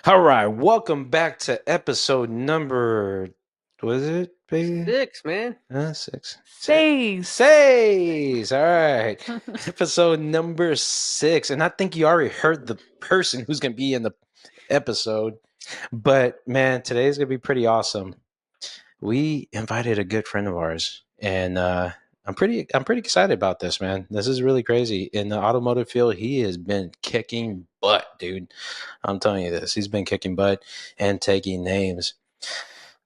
All right, welcome back to episode number. Was it, baby? 6, man. Six. Says. Says. All right, episode number 6, and I think you already heard the person who's gonna be in the episode. But man, today's gonna be pretty awesome. We invited a good friend of ours, and I'm pretty excited about this, man. This is really crazy. In the automotive field, he has been kicking butt, dude. I'm telling you this. He's been kicking butt and taking names.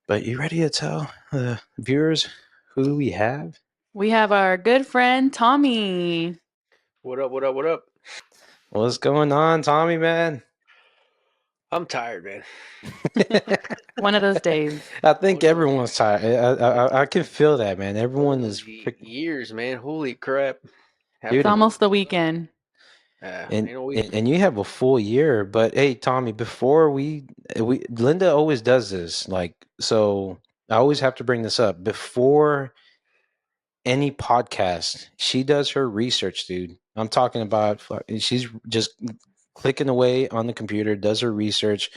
But you ready to tell the viewers who we have? We have our good friend Tommy. What up, what up, what up? What's going on, Tommy, man? I'm tired, man. One of those days. I think everyone's tired. I can feel that, man. Everyone is Holy years, man. Holy crap. Dude, It's almost the weekend. and ain't no week. and you have a full year. But hey, Tommy, before we Linda always does this. Like, so I always have to bring this up before any podcast. She does her research, dude. I'm talking about she's just clicking away on the computer, does her research,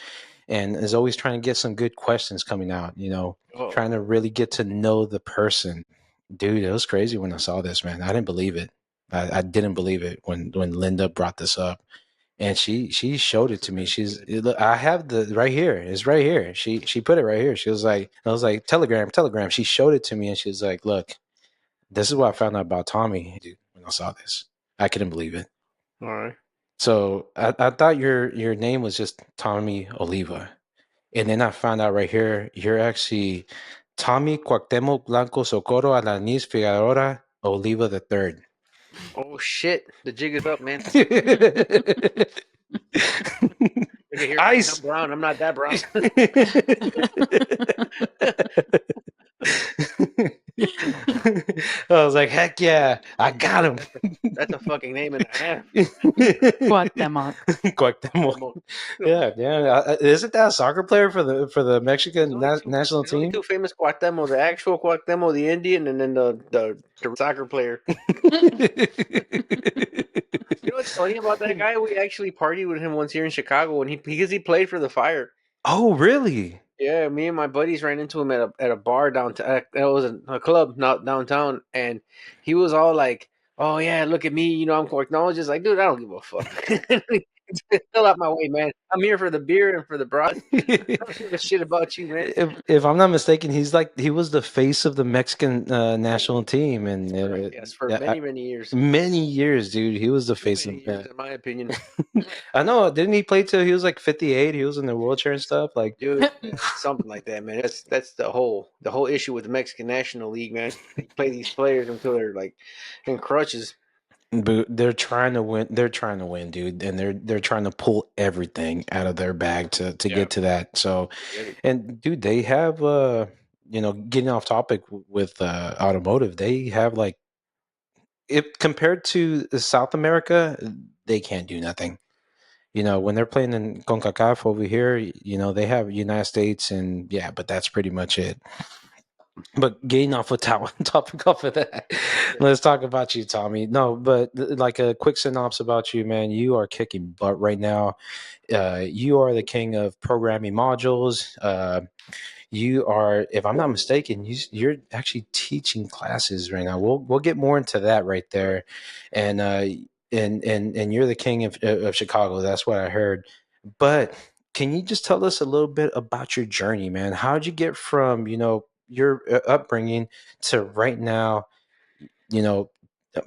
and is always trying to get some good questions coming out. Trying to really get to know the person. Dude, it was crazy when I saw this, man. I didn't believe it. I didn't believe it when Linda brought this up, and she showed it to me. I have the right here. It's right here. She put it right here. She was like, I was like, Telegram. She showed it to me, and she was like, look, this is what I found out about Tommy, dude. When I saw this, I couldn't believe it. All right. So I thought your name was just Tommy Oliva, and then I found out right here you're actually Tommy Cuauhtemoc Blanco Socorro Alanis Figueroa Oliva the Third. Oh, shit. The jig is up, man. Here, Ice. I'm brown. I'm not that brown. I was like, heck yeah, I got him. That's a fucking name and a half. Cuauhtemoc. Cuauhtemoc. Yeah. Isn't that a soccer player for the Mexican national There's only team? two famous Cuauhtemoc, the actual Cuauhtemoc, the Indian, and then the soccer player. You know what's funny about that guy? We actually partied with him once here in Chicago, and because he played for the Fire. Oh, really? Yeah, me and my buddies ran into him at a bar downtown. It was a club, not downtown, and he was all like, "Oh yeah, look at me, I'm correct." No, I was just like, "Dude, I don't give a fuck. Still out my way, man. I'm here for the beer and for the broad. I don't give a shit about you, man." If I'm not mistaken, he was the face of the Mexican national team, and Yes, for many years. many years, dude. He was the face of years, in my opinion. I know. Didn't he play till he was like 58? He was in the wheelchair and stuff. Like, Dude, something like that, man. That's the whole issue with the Mexican National League, man. They play these players until they're like in crutches. but they're trying to win. They're trying to win, dude, and they're trying to pull everything out of their bag to get to that. So, and dude, they have getting off topic with automotive, they have like, if compared to South America, they can't do nothing. When they're playing in CONCACAF over here, they have United States, and yeah, but that's pretty much it. But getting off of topic off of that, let's talk about you, Tommy. No, but like a quick synopsis about you, man. You are kicking butt right now. You are the king of programming modules. You are, if I'm not mistaken, you're actually teaching classes right now. We'll get more into that right there, and and you're the king of Chicago. That's what I heard. But can you just tell us a little bit about your journey, man? How'd you get from your upbringing to right now? You know,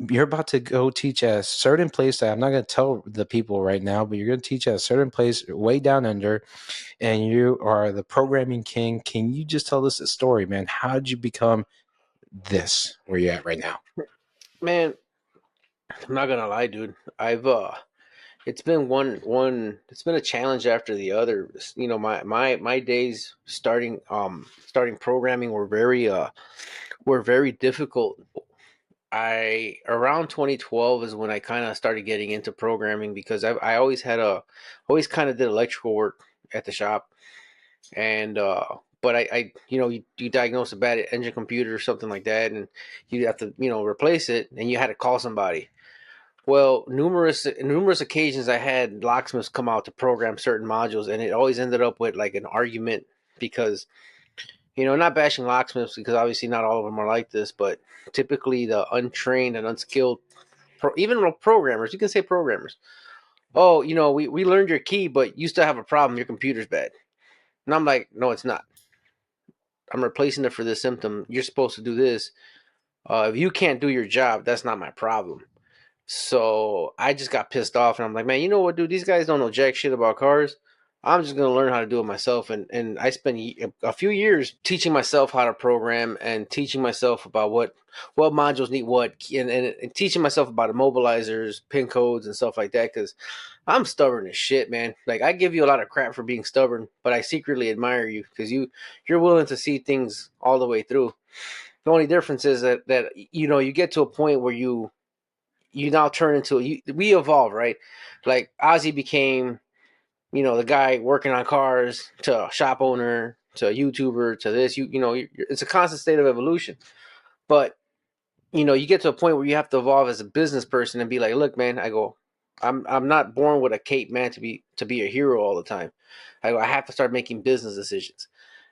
you're about to go teach at a certain place that I'm not going to tell the people right now, but you're going to teach at a certain place way down under, and you are the programming king. Can you just tell us the story, man? How did you become this where you're at right now? Man, I'm not gonna lie, dude. It's been it's been a challenge after the other. My days starting programming were very difficult. I Around 2012 is when I kind of started getting into programming because I always kind of did electrical work at the shop, and but you diagnose a bad engine computer or something like that, and you have to replace it, and you had to call somebody. Well, numerous occasions I had locksmiths come out to program certain modules, and it always ended up with like an argument because, not bashing locksmiths because obviously not all of them are like this, but typically the untrained and unskilled, even programmers, you can say programmers. Oh, we learned your key, but you still have a problem. Your computer's bad. And I'm like, no, it's not. I'm replacing it for this symptom. You're supposed to do this. If you can't do your job, that's not my problem. So I just got pissed off, and I'm like, man, you know what, dude? These guys don't know jack shit about cars. I'm just gonna learn how to do it myself, and I spent a few years teaching myself how to program and teaching myself about what modules need what, and teaching myself about immobilizers, pin codes, and stuff like that. Because I'm stubborn as shit, man. Like I give you a lot of crap for being stubborn, but I secretly admire you because you're willing to see things all the way through. The only difference is that you get to a point where you now turn into we evolve, right? Like Ozzy became, the guy working on cars to a shop owner to a YouTuber to this. It's a constant state of evolution. But you get to a point where you have to evolve as a business person and be like, look, man, I'm not born with a cape, man, to be a hero all the time. I have to start making business decisions,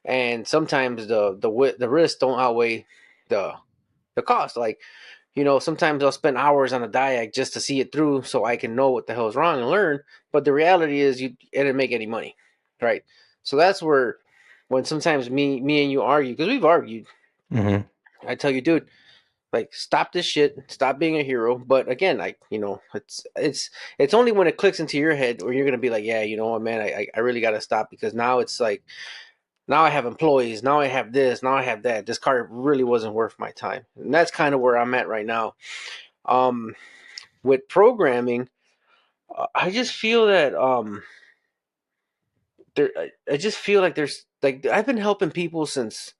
and sometimes the risks don't outweigh the cost. Like, sometimes I'll spend hours on a diag just to see it through so I can know what the hell is wrong and learn. But the reality is it didn't make any money, right? So that's where when sometimes me and you argue, because we've argued, I tell you, dude, like stop this shit, stop being a hero. But again, it's only when it clicks into your head where you're gonna be like, yeah, you know what, man, I really gotta stop because now it's like now I have employees, now I have this, now I have that. This car really wasn't worth my time, and that's kind of where I'm at right now. Um, with programming, I just feel that I just feel like there's like I've been helping people since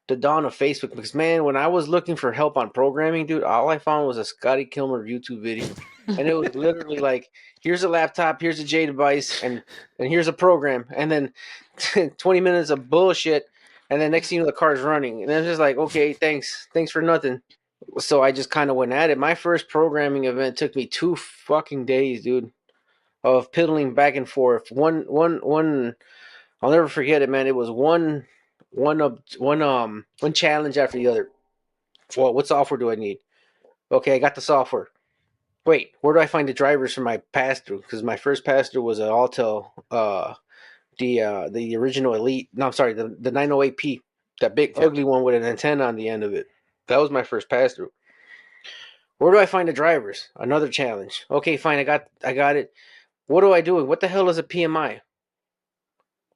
the dawn of Facebook because man, when I was looking for help on programming, dude, all I found was a Scotty Kilmer YouTube video, and it was literally like, here's a laptop, here's a J device, and here's a program, and then 20 minutes of bullshit, and then next thing you know, the car's running, and it's just like, okay, thanks for nothing. So I just kind of went at it. My first programming event took me 2 fucking days, dude, of piddling back and forth. One. I'll never forget it, man. It was one challenge after the other. Well, what software do I need? Okay, I got the software. Wait, where do I find the drivers for my pass through? Because my first pass through was an Altel, the original Elite. No, I'm sorry, the 908P, that big ugly one with an antenna on the end of it. That was my first pass through. Where do I find the drivers? Another challenge. Okay, fine, I got it. What do I do? What the hell is a PMI?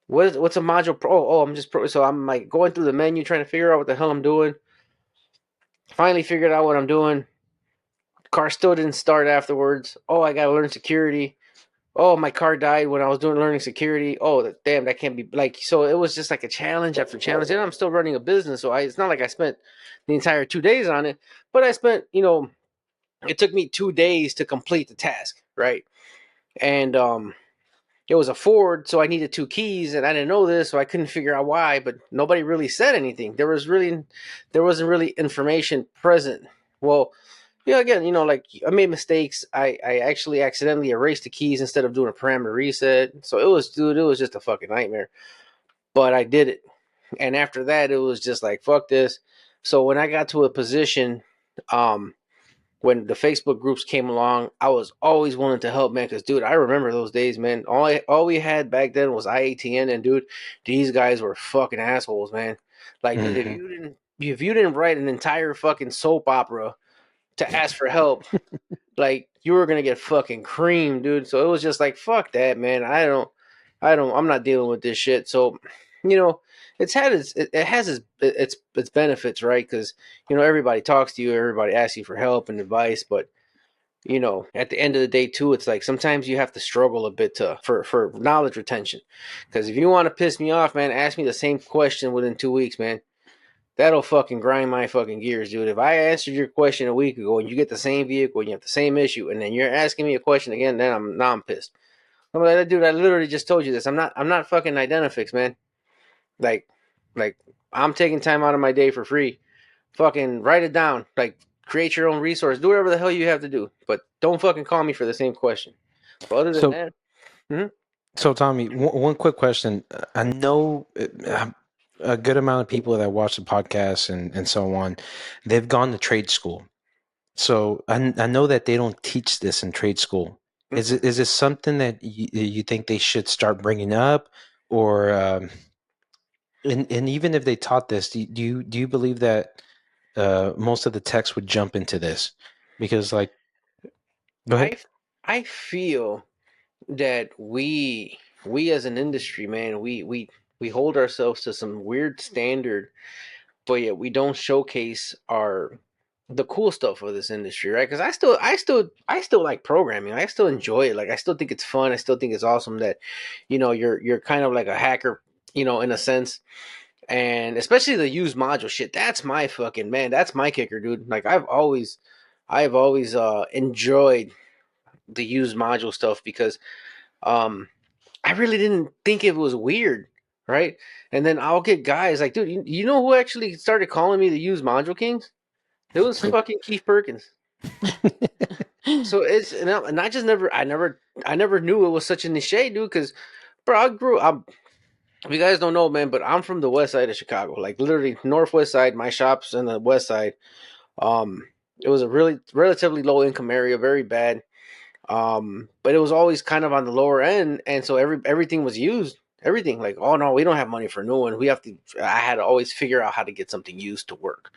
What's a module pro? Oh, I'm just pro. So I'm like going through the menu trying to figure out what the hell I'm doing. Finally figured out what I'm doing. Car still didn't start afterwards. Oh, I gotta learn security. Oh, my car died when I was doing learning security. Oh, damn, that can't be like. So it was just like a challenge after challenge. And I'm still running a business, so it's not like I spent the entire 2 days on it. But I spent, it took me 2 days to complete the task, right? And it was a Ford, so I needed 2 keys, and I didn't know this, so I couldn't figure out why. But nobody really said anything. There wasn't really information present. Well, yeah, again, like I made mistakes. I actually accidentally erased the keys instead of doing a parameter reset. So it was just a fucking nightmare. But I did it, and after that, it was just like fuck this. So when I got to a position, when the Facebook groups came along, I was always willing to help, man. Because, dude, I remember those days, man. All we had back then was IATN, and dude, these guys were fucking assholes, man. Like, dude, if you didn't write an entire fucking soap opera to ask for help, like you were gonna get fucking creamed, dude. So it was just like, fuck that, man. I'm not dealing with this shit. So, it has its benefits, right? Because everybody talks to you, everybody asks you for help and advice, but at the end of the day too, it's like sometimes you have to struggle a bit for knowledge retention. Because if you want to piss me off, man, ask me the same question within 2 weeks, man. That'll fucking grind my fucking gears, dude. If I answered your question a week ago and you get the same vehicle and you have the same issue, and then you're asking me a question again, then I'm pissed. I'm like, dude, I literally just told you this. I'm not fucking Identifix, man. Like, I'm taking time out of my day for free. Fucking write it down. Like, create your own resource. Do whatever the hell you have to do, but don't fucking call me for the same question. But other than So, that, mhm. so Tommy, one quick question. I know a good amount of people that watch the podcast and so on, they've gone to trade school. So I know that they don't teach this in trade school. Is this something that you think they should start bringing up, or and even if they taught this, do you believe that most of the techs would jump into this? Because like, go ahead. I feel that we as an industry, man, we hold ourselves to some weird standard, but yet we don't showcase our the cool stuff of this industry, right? Because I still like programming. I still enjoy it. Like I still think it's fun. I still think it's awesome that, you're kind of like a hacker, in a sense. And especially the used module shit. That's my fucking man. That's my kicker, dude. Like I've always enjoyed the used module stuff because um I really didn't think it was weird, right? And then I'll get guys like, dude, you know who actually started calling me the used module kings? It was fucking Keith Perkins. So and I just I never knew it was such a niche, dude. Because, bro, if you guys don't know, man, but I'm from the west side of Chicago, like literally northwest side. My shop's in the west side. Um, it was a really relatively low income area, very bad. But it was always kind of on the lower end, and so everything was used. Everything like, oh no, we don't have money for a new one. We have to. I had to always figure out how to get something used to work.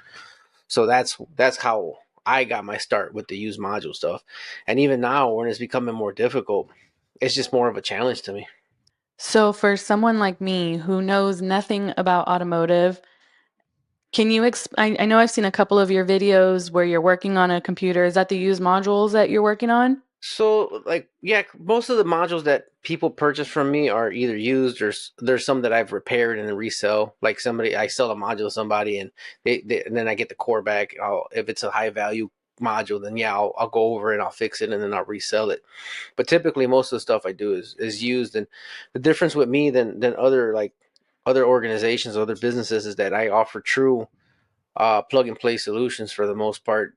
So that's how I got my start with the used module stuff. And even now, when it's becoming more difficult, it's just more of a challenge to me. So for someone like me who knows nothing about automotive, can you I know I've seen a couple of your videos where you're working on a computer. Is that the used modules that you're working on? So, like, yeah, most of the modules that people purchase from me are either used or there's some that I've repaired and then resell. Like I sell a module to somebody and and then I get the core back. If it's a high value module, then yeah, I'll go over and I'll fix it and then I'll resell it. But typically, most of the stuff I do is used. And the difference with me than other like other organizations, other businesses, is that I offer true plug and play solutions for the most part.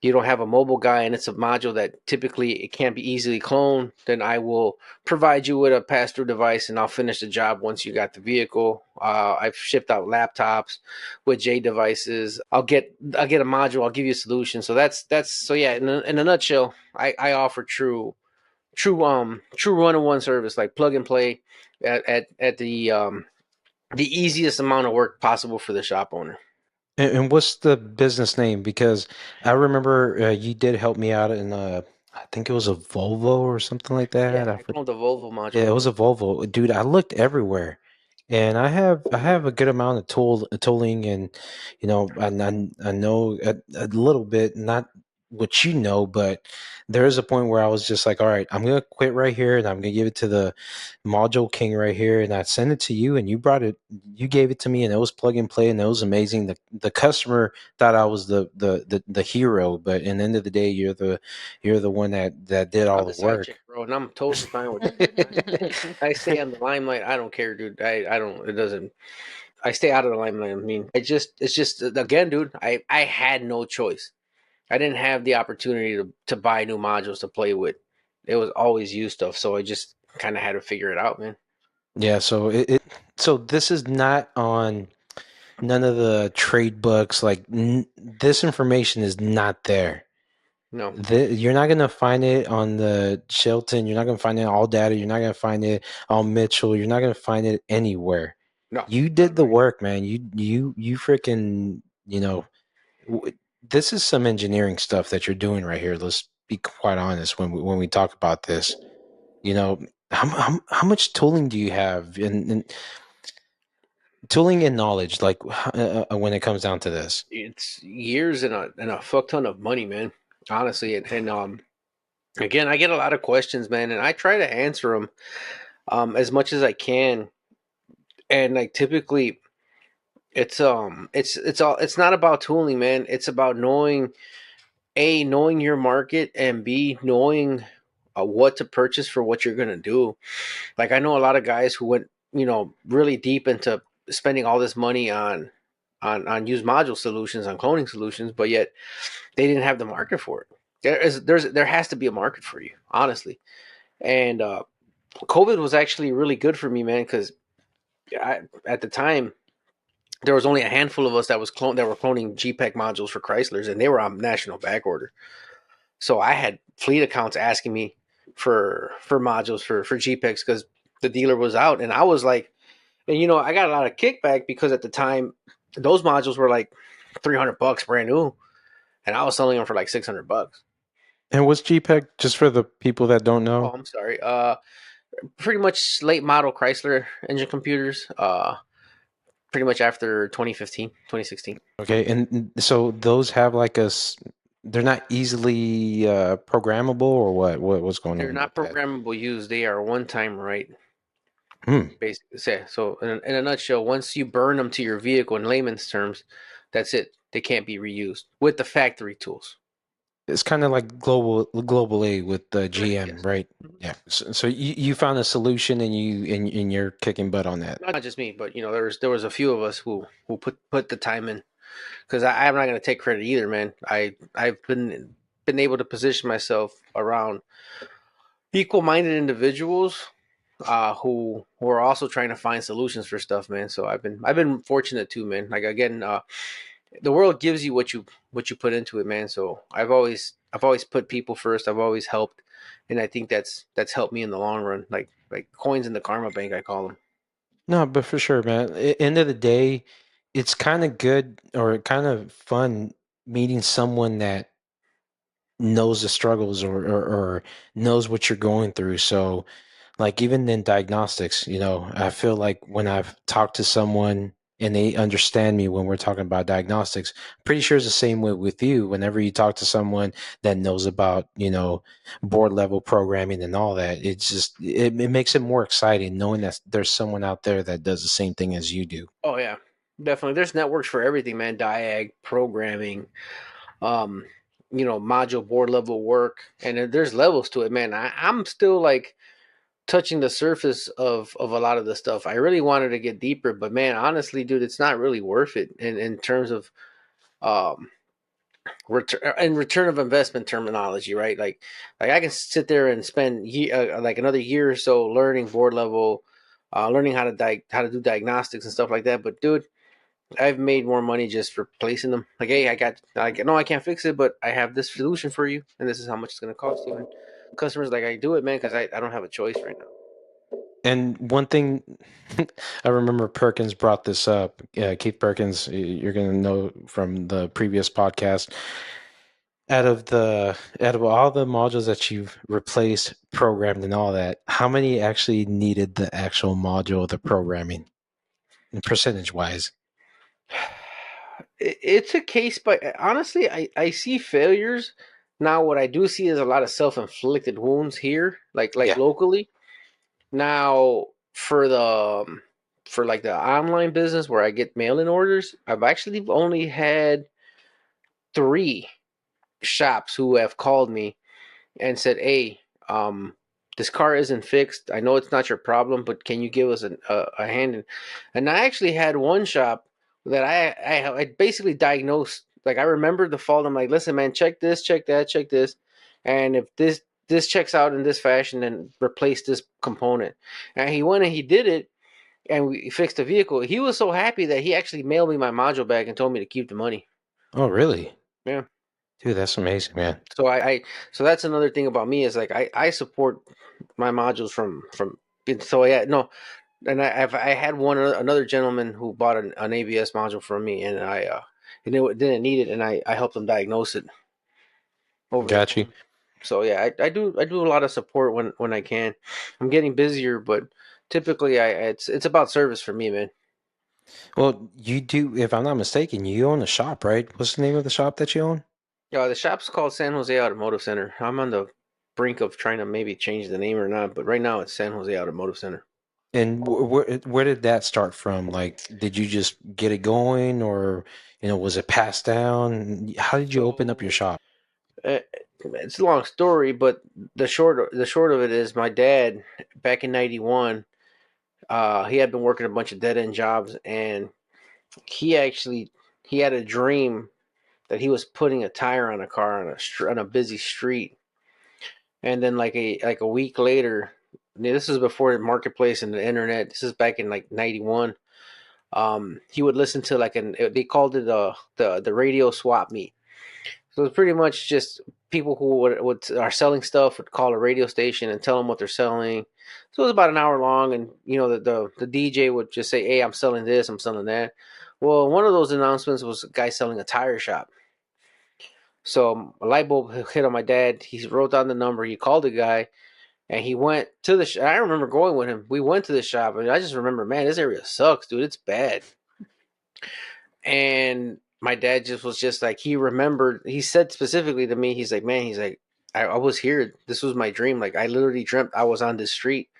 You don't have a mobile guy and it's a module that typically it can't be easily cloned, then I will provide you with a pass-through device and I'll finish the job once you got the vehicle. I've shipped out laptops with J devices. I'll get a module. I'll give you a solution. So that's so yeah. In a nutshell, I offer true one-on-one service, like plug and play at the easiest amount of work possible for the shop owner. And what's the business name? Because I remember you did help me out in I think it was a Volvo or something like Yeah, that. I call them the Volvo Yeah, module it was king. a Volvo. Dude, I looked everywhere. And I have a good amount of tooling and I know a little bit, not what you know, but there is a point where I was just like, all right, I'm gonna quit right here and I'm gonna give it to the module king right here, and I sent it to you and you gave it to me and it was plug and play and it was amazing. The customer thought I was the hero, but in the end of the day, you're the one that did all I'm the the side work. chick, bro, and I'm totally fine with that. I stay on the limelight. I don't care, dude. I don't. It doesn't. I stay out of the limelight. I mean, it's just again, dude. I had no choice. I didn't have the opportunity to buy new modules to play with. It was always used stuff, so I just kind of had to figure it out, man. Yeah, so this is not on none of the trade books. Like this information is not there. No, You're not gonna find it on the Chilton. You're not gonna find it on All Data. You're not gonna find it on Mitchell. You're not gonna find it anywhere. no, You not did the right now. work, man. You freaking w- this is some engineering stuff that you're doing right here. Let's be quite honest when we talk about this. You know, how much tooling do you have and tooling and knowledge, like when it comes down to this? It's years and a fuck ton of money, man. Honestly, and again, I get a lot of questions, man, and I try to answer them as much as I can. And like typically, it's not about tooling, man. It's about knowing your market, and B, knowing what to purchase for what you're gonna do. Like I know a lot of guys who went really deep into spending all this money on on used module solutions, on cloning solutions, but yet they didn't have the market for it. There has to be a market for you, honestly. And COVID was actually really good for me, man, because at the time there was only a handful of us that were cloning GPEC modules for Chryslers, and they were on national back order. So I had fleet accounts asking me for modules for GPECs because the dealer was out, and I was like, and I got a lot of kickback because at the time those modules were like $300 brand new, and I was selling them for like $600. And what's GPEG? Just for the people that don't Oh, know. I'm sorry. Pretty much late model Chrysler engine computers. Pretty much after 2015, 2016. Okay, and so those have like they're not easily programmable or what? What's going They're on with not that? programmable use. They are one time right. Hmm. Basically, so in a nutshell, once you burn them to your vehicle in layman's terms, that's it. They can't be reused with the factory tools. It's kind of like global A with Correct. GM, Yes. right? Mhm. Yeah. So you found a solution and you're kicking butt on that. Not just me, but there was a few of us who put the time in because I'm not going to take credit either, man. I've been able to position myself around equal-minded individuals who are also trying to find solutions for stuff, man. So I've been fortunate too, man. Like again, the world gives you what you put into it, man. So I've always put people first. I've always helped, and I think that's helped me in the long run. Like coins in the karma bank, I call them. No, but for sure, man. End of the day, it's kind of good or kind of fun meeting someone that knows the struggles or knows what you're going through. So, like, even in diagnostics, I feel like when I've talked to someone and they understand me when we're talking about diagnostics, pretty sure it's the same way with you. Whenever you talk to someone that knows about, board level programming and all that, it makes it more exciting knowing that there's someone out there that does the same thing as you do. Oh yeah, definitely. There's networks for everything, man. Diag programming, um, module board level work, and there's levels to it, man. I'm still like touching the surface of a lot of the stuff. I really wanted to get deeper, but man, honestly, dude, it's not really worth it in terms of um return of investment terminology, right? Like I can sit there and spend like another year or so learning board level, learning how to do diagnostics and stuff like that. But dude, I've made more money just replacing them. Like, hey, no, I can't fix it, but I have this solution for you, and this is how much it's going to cost you. And customers like, I do it, man, because I don't have a choice right now. And one thing I remember Perkins brought this up. Keith Perkins, you're going to know from the previous podcast. Out of all the modules that you've replaced, programmed, and all that, how many actually needed the actual module, the programming, percentage wise? It's a case, but honestly, I see failures. Now, what I do see is a lot of self-inflicted wounds here, like Yeah. locally. Now, for like the online business where I get mail-in orders, I've actually only had three shops who have called me and said, "Hey, this car isn't fixed. I know it's not your problem, but can you give us a hand?" And I actually had one shop that I basically diagnosed. Like I remember the fault. I'm like, "Listen, man, check this, check that, check this, and if this checks out in this fashion, then replace this component." And he went and he did it, and we fixed the vehicle. He was so happy that he actually mailed me my module back and told me to keep the money. Oh, really? Yeah. Dude, that's amazing, man. So so that's another thing about me is like I support my modules from so yeah no and I had another gentleman who bought an ABS module from me and I didn't need it and I helped him diagnose it over the Got you. phone. So yeah, I do a lot of support when I can. I'm getting busier, but typically it's about service for me, man. Well, you do, if I'm not mistaken, you own a shop, right? What's the name of the shop that you own? Yeah, the shop's called San Jose Automotive Center. I'm on the brink of trying to maybe change the name or not, but right now it's San Jose Automotive Center. And where did that start from? Like, did you just get it going, or was it passed down? How did you open up your So shop? uh, it's a long story, but the short of it is my dad back in '91, he had been working a bunch of dead end jobs, and he actually he had a dream that he was putting a tire on a car on a busy street, and then like a week later, this is before the marketplace and the internet. This is back in like '91. He would listen to like they called it the radio swap meet. So it's pretty much just people who would are selling stuff would call a radio station and tell them what they're selling. So it was about an hour long, and the DJ would just say, "Hey, I'm selling this, I'm selling that." Well, one of those announcements was a guy selling a tire shop. So a light bulb hit on my dad. He wrote down the number. He called the guy, and he went to the. I remember going with him. We went to the shop, and I just remember, man, this area sucks, dude. It's bad. And my dad just was just like he remembered. He said specifically to me, he's like, man, he's like, I was here. This was my dream. Like I literally dreamt I was on this street.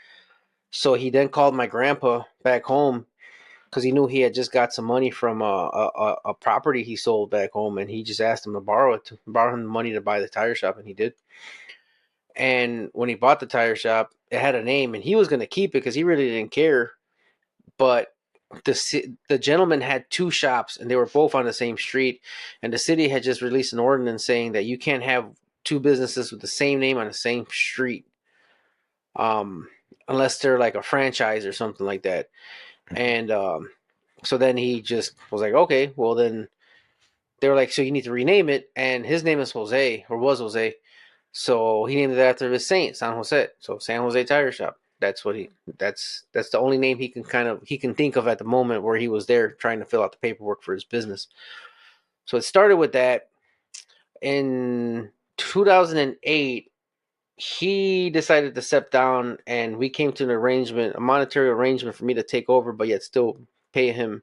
So he then called my grandpa back home because he knew he had just got some money from a property he sold back home, and he just asked him to borrow him the money to buy the tire shop, and he did. And when he bought the tire shop, it had a name, and he was going to keep it because he really didn't care. But the gentleman had two shops, and they were both on the same street, and the city had just released an ordinance saying that you can't have two businesses with the same name on the same street, um, unless they're like a franchise or something like that. And so then he just was like, okay, well then they were like, so you need to rename it, and his name is Jose, or was Jose. So he named it after his saint, San Jose. So San Jose Tire Shop. That's what he. That's the only name he can think of at the moment where he was there trying to fill out the paperwork for his business. So it started with that. In 2008, he decided to step down, and we came to an arrangement, a monetary arrangement for me to take over, but yet still pay him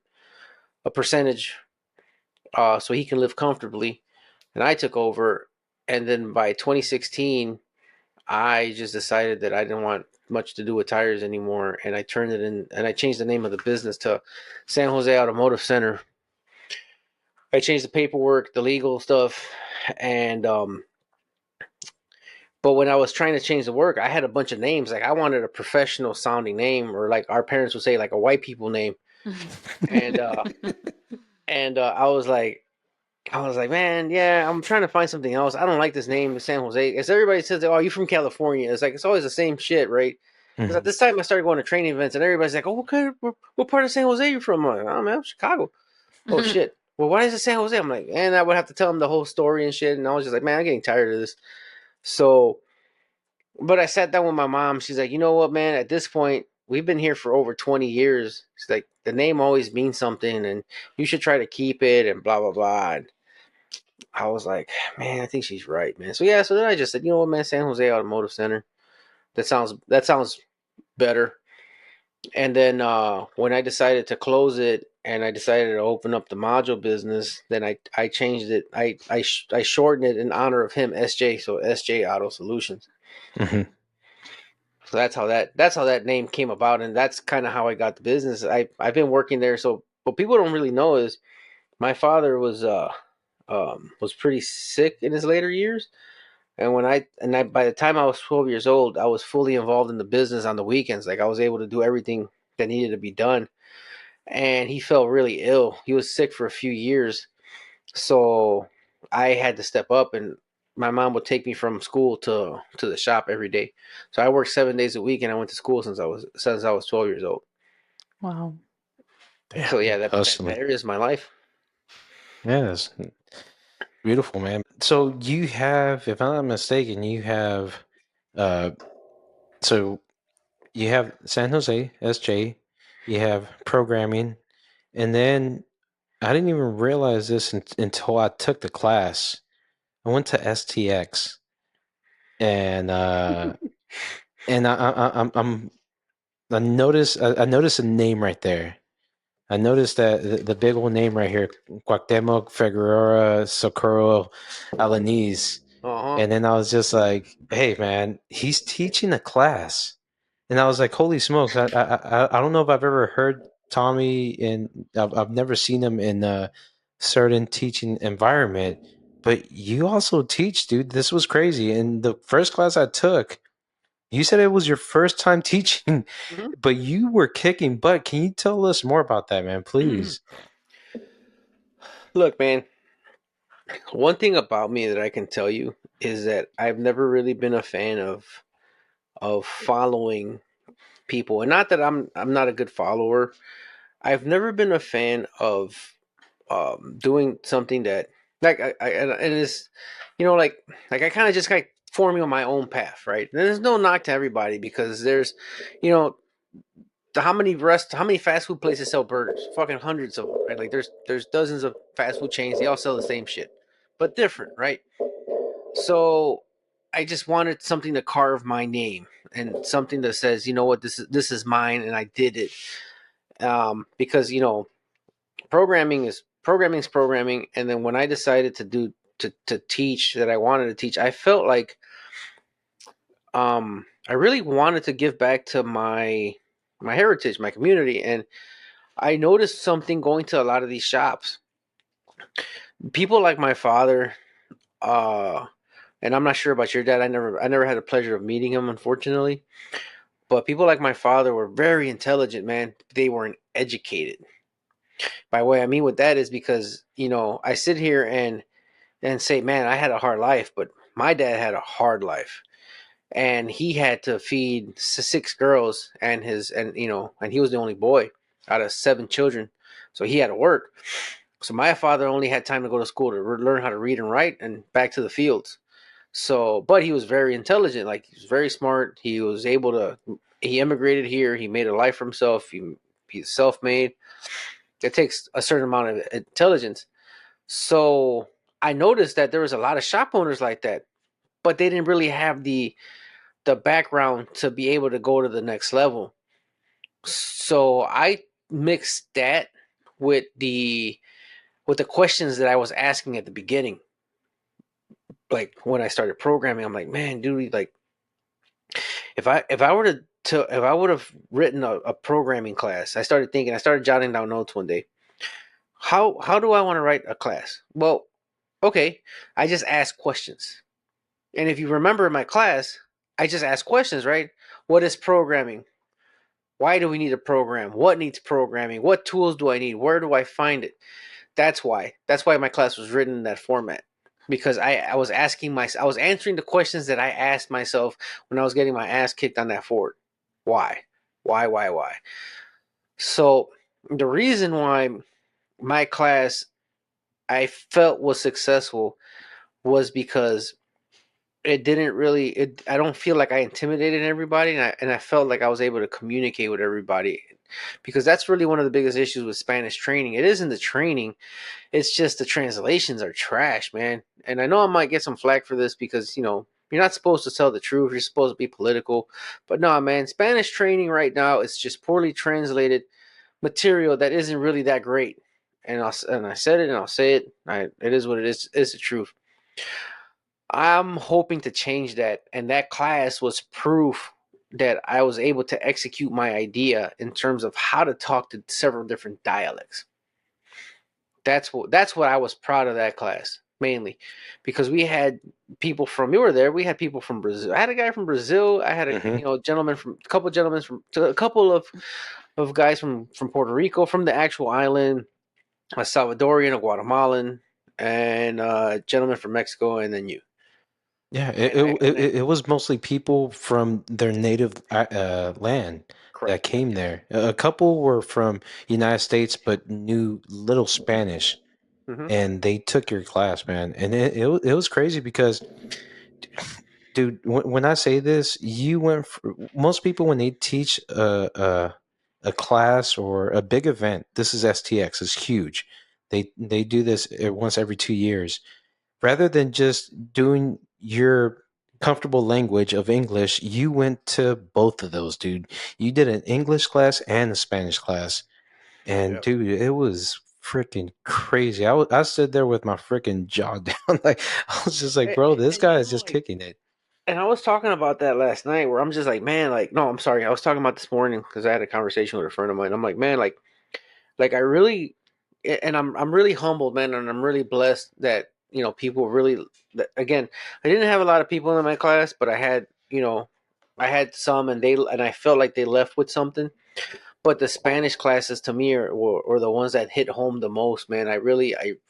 a percentage, so he can live comfortably. And I took over, and then by 2016, I just decided that I didn't want much to do with tires anymore, and I turned it in, and I changed the name of the business to San Jose Automotive Center. I changed the paperwork, the legal stuff, and but when I was trying to change the work, I had a bunch of names. Like I wanted a professional sounding name, or like our parents would say, like a white people name, and I was like, man, yeah, I'm trying to find something else. I don't like this name, San Jose. As everybody says, oh, you from California? It's like it's always the same shit, right? Because at Mhm. this time, I started going to training events, and everybody's like, oh, what part of San Jose are you from? I'm like, oh man, I'm Chicago. Oh shit. Well, why is it San Jose? I'm like, and I would have to tell them the whole story and shit, and I was just like, man, I'm getting tired of this. So, but I sat down with my mom. She's like, you know what, man? At this point, we've been here for over 20 years. She's like, the name always means something, and you should try to keep it, and blah blah blah. And I was like, man, I think she's right, man. So yeah, so then I just said, you know what, man, San Jose Automotive Center. That sounds better. And then when I decided to close it and I decided to open up the module business, then I changed it. I shortened it in honor of him, SJ. So SJ Auto Solutions. Mhm. So that's how that name came about, and that's kind of how I got the business. I've been working there. So what people don't really know is my father was pretty sick in his later years. And by the time I was 12 years old, I was fully involved in the business on the weekends. Like I was able to do everything that needed to be done. And he felt really ill. He was sick for a few years. So I had to step up, and my mom would take me from school to the shop every day. So I worked 7 days a week, and I went to school since I was 12 years old. Wow. So Damn, yeah, that hustling. area is my life. Yeah, that's beautiful, man. So you have, if I'm not mistaken, you have, uh, so you have San Jose SJ, you have programming, and then I didn't even realize this until I took the class. I went to STX, and I'm I noticed a name right there. I noticed that the big old name right here, Cuauhtemoc Figueroa Socorro Alanis. Uh huh. And then I was just like, hey, man, he's teaching a class. And I was like, holy smokes, I don't know if I've ever heard Tommy I've never seen him in a certain teaching environment, but you also teach, dude. This was crazy. And the first class I took, you said it was your first time teaching, hmm but you were kicking butt. Can you tell us more about that, man, please? Look, man, one thing about me that I can tell you is that I've never really been a fan of following people, and not that I'm not a good follower. I've never been a fan of doing something that like and it's like I kind of just like forming on my own path, right? And there's no knock to everybody because there's you know how many fast food places sell burgers? Fucking hundreds of them, right? Like there's dozens of fast food chains. They all sell the same shit, but different, right? So I just wanted something to carve my name and something that says, you know what, this is mine, and I did it. Because programming is programming, and then when I decided to teach that I wanted to teach, I felt like I really wanted to give back to my heritage, my community, and I noticed something going to a lot of these shops. People like my father, uh, and I'm not sure about your dad. I never had the pleasure of meeting him, unfortunately. But people like my father were very intelligent, man. They weren't educated. By what I mean with that is because I sit here and say, man, I had a hard life, but my dad had a hard life, and he had to feed six girls and he was the only boy out of seven children, so he had to work. So my father only had time to go to school to learn how to read and write and back to the fields. So, but he was very intelligent. Like, he was very smart. He was able to. He immigrated here. He made a life for himself. He's self-made. It takes a certain amount of intelligence. So I noticed that there was a lot of shop owners like that, but they didn't really have the background to be able to go to the next level. So I mixed that with the questions that I was asking at the beginning. Like when I started programming, I'm like, man, dude, like if I were if I would have written a programming class, I started jotting down notes one day. How do I want to write a class? Well, okay, I just ask questions. And if you remember in my class, I just ask questions, right? What is programming? Why do we need a program? What needs programming? What tools do I need? Where do I find it? That's why. That's why my class was written in that format. Because I was I was answering the questions that I asked myself when I was getting my ass kicked on that fort. Why? Why? So the reason why my class I felt was successful was because it didn't really I don't feel like I intimidated everybody, and I felt like I was able to communicate with everybody, because that's really one of the biggest issues with Spanish training. It isn't the training, it's just the translations are trash, man. And I know I might get some flack for this because you're not supposed to tell the truth, you're supposed to be political. But no, man, Spanish training right now is just poorly translated material that isn't really that great. And I said it and I'll say it. It is what it is. It's the truth. I'm hoping to change that, and that class was proof that I was able to execute my idea in terms of how to talk to several different dialects. That's what I was proud of that class, mainly because we were there. We had people from Brazil. I had a guy from Brazil. I had Hmm. a couple gentlemen from a couple of guys from Puerto Rico, from the actual island, a Salvadorian, a Guatemalan, and a gentleman from Mexico, and then you. Yeah, And it was mostly people from their native land that correct. came Yes. there. A couple were from United States but knew little Spanish, Hmm. and they took your class, man. And it was crazy because, dude, when I say this, most people when they teach a class or a big event. This is STX. It's huge. They do this once every 2 years. Rather than just doing your comfortable language of English, you went to both of those, dude. You did an English class and a Spanish class. And Yeah. dude, it was freaking crazy. I stood there with my freaking jaw down. Like, I was just like, bro, this And guy is just like, kicking it. and I was talking about that last night, where I'm just like, man, like, no, I'm sorry, I was talking about this morning because I had a conversation with a friend of mine. I'm like, man, like I really, and I'm really humbled, man, and I'm really blessed that people really. That, again, I didn't have a lot of people in my class, but I had some, and I felt like they left with something. But the Spanish classes to me were the ones that hit home the most, man. I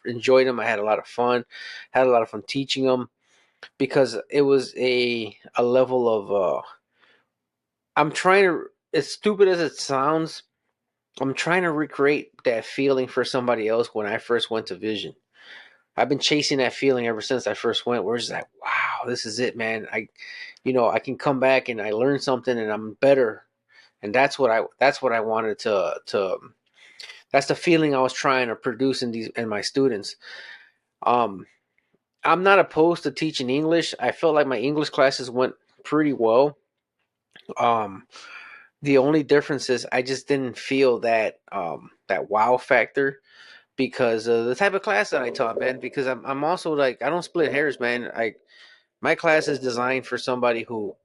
enjoyed them. I had a lot of fun, had a lot of fun teaching them because it was a level of I'm trying to, as stupid as it sounds, I'm trying to recreate that feeling for somebody else when I first went to Vision. I've been chasing that feeling ever since I first went. Where it's like, wow, this is it, man. I can come back and I learned something and I'm better. And that's what I wanted to. That's the feeling I was trying to produce in my students. Um, I'm not opposed to teaching English. I felt like my English classes went pretty well. Um, the only difference is I just didn't feel that wow factor because of the type of class that I taught, man. Because I'm also like I don't split hairs, man. My class is designed for somebody who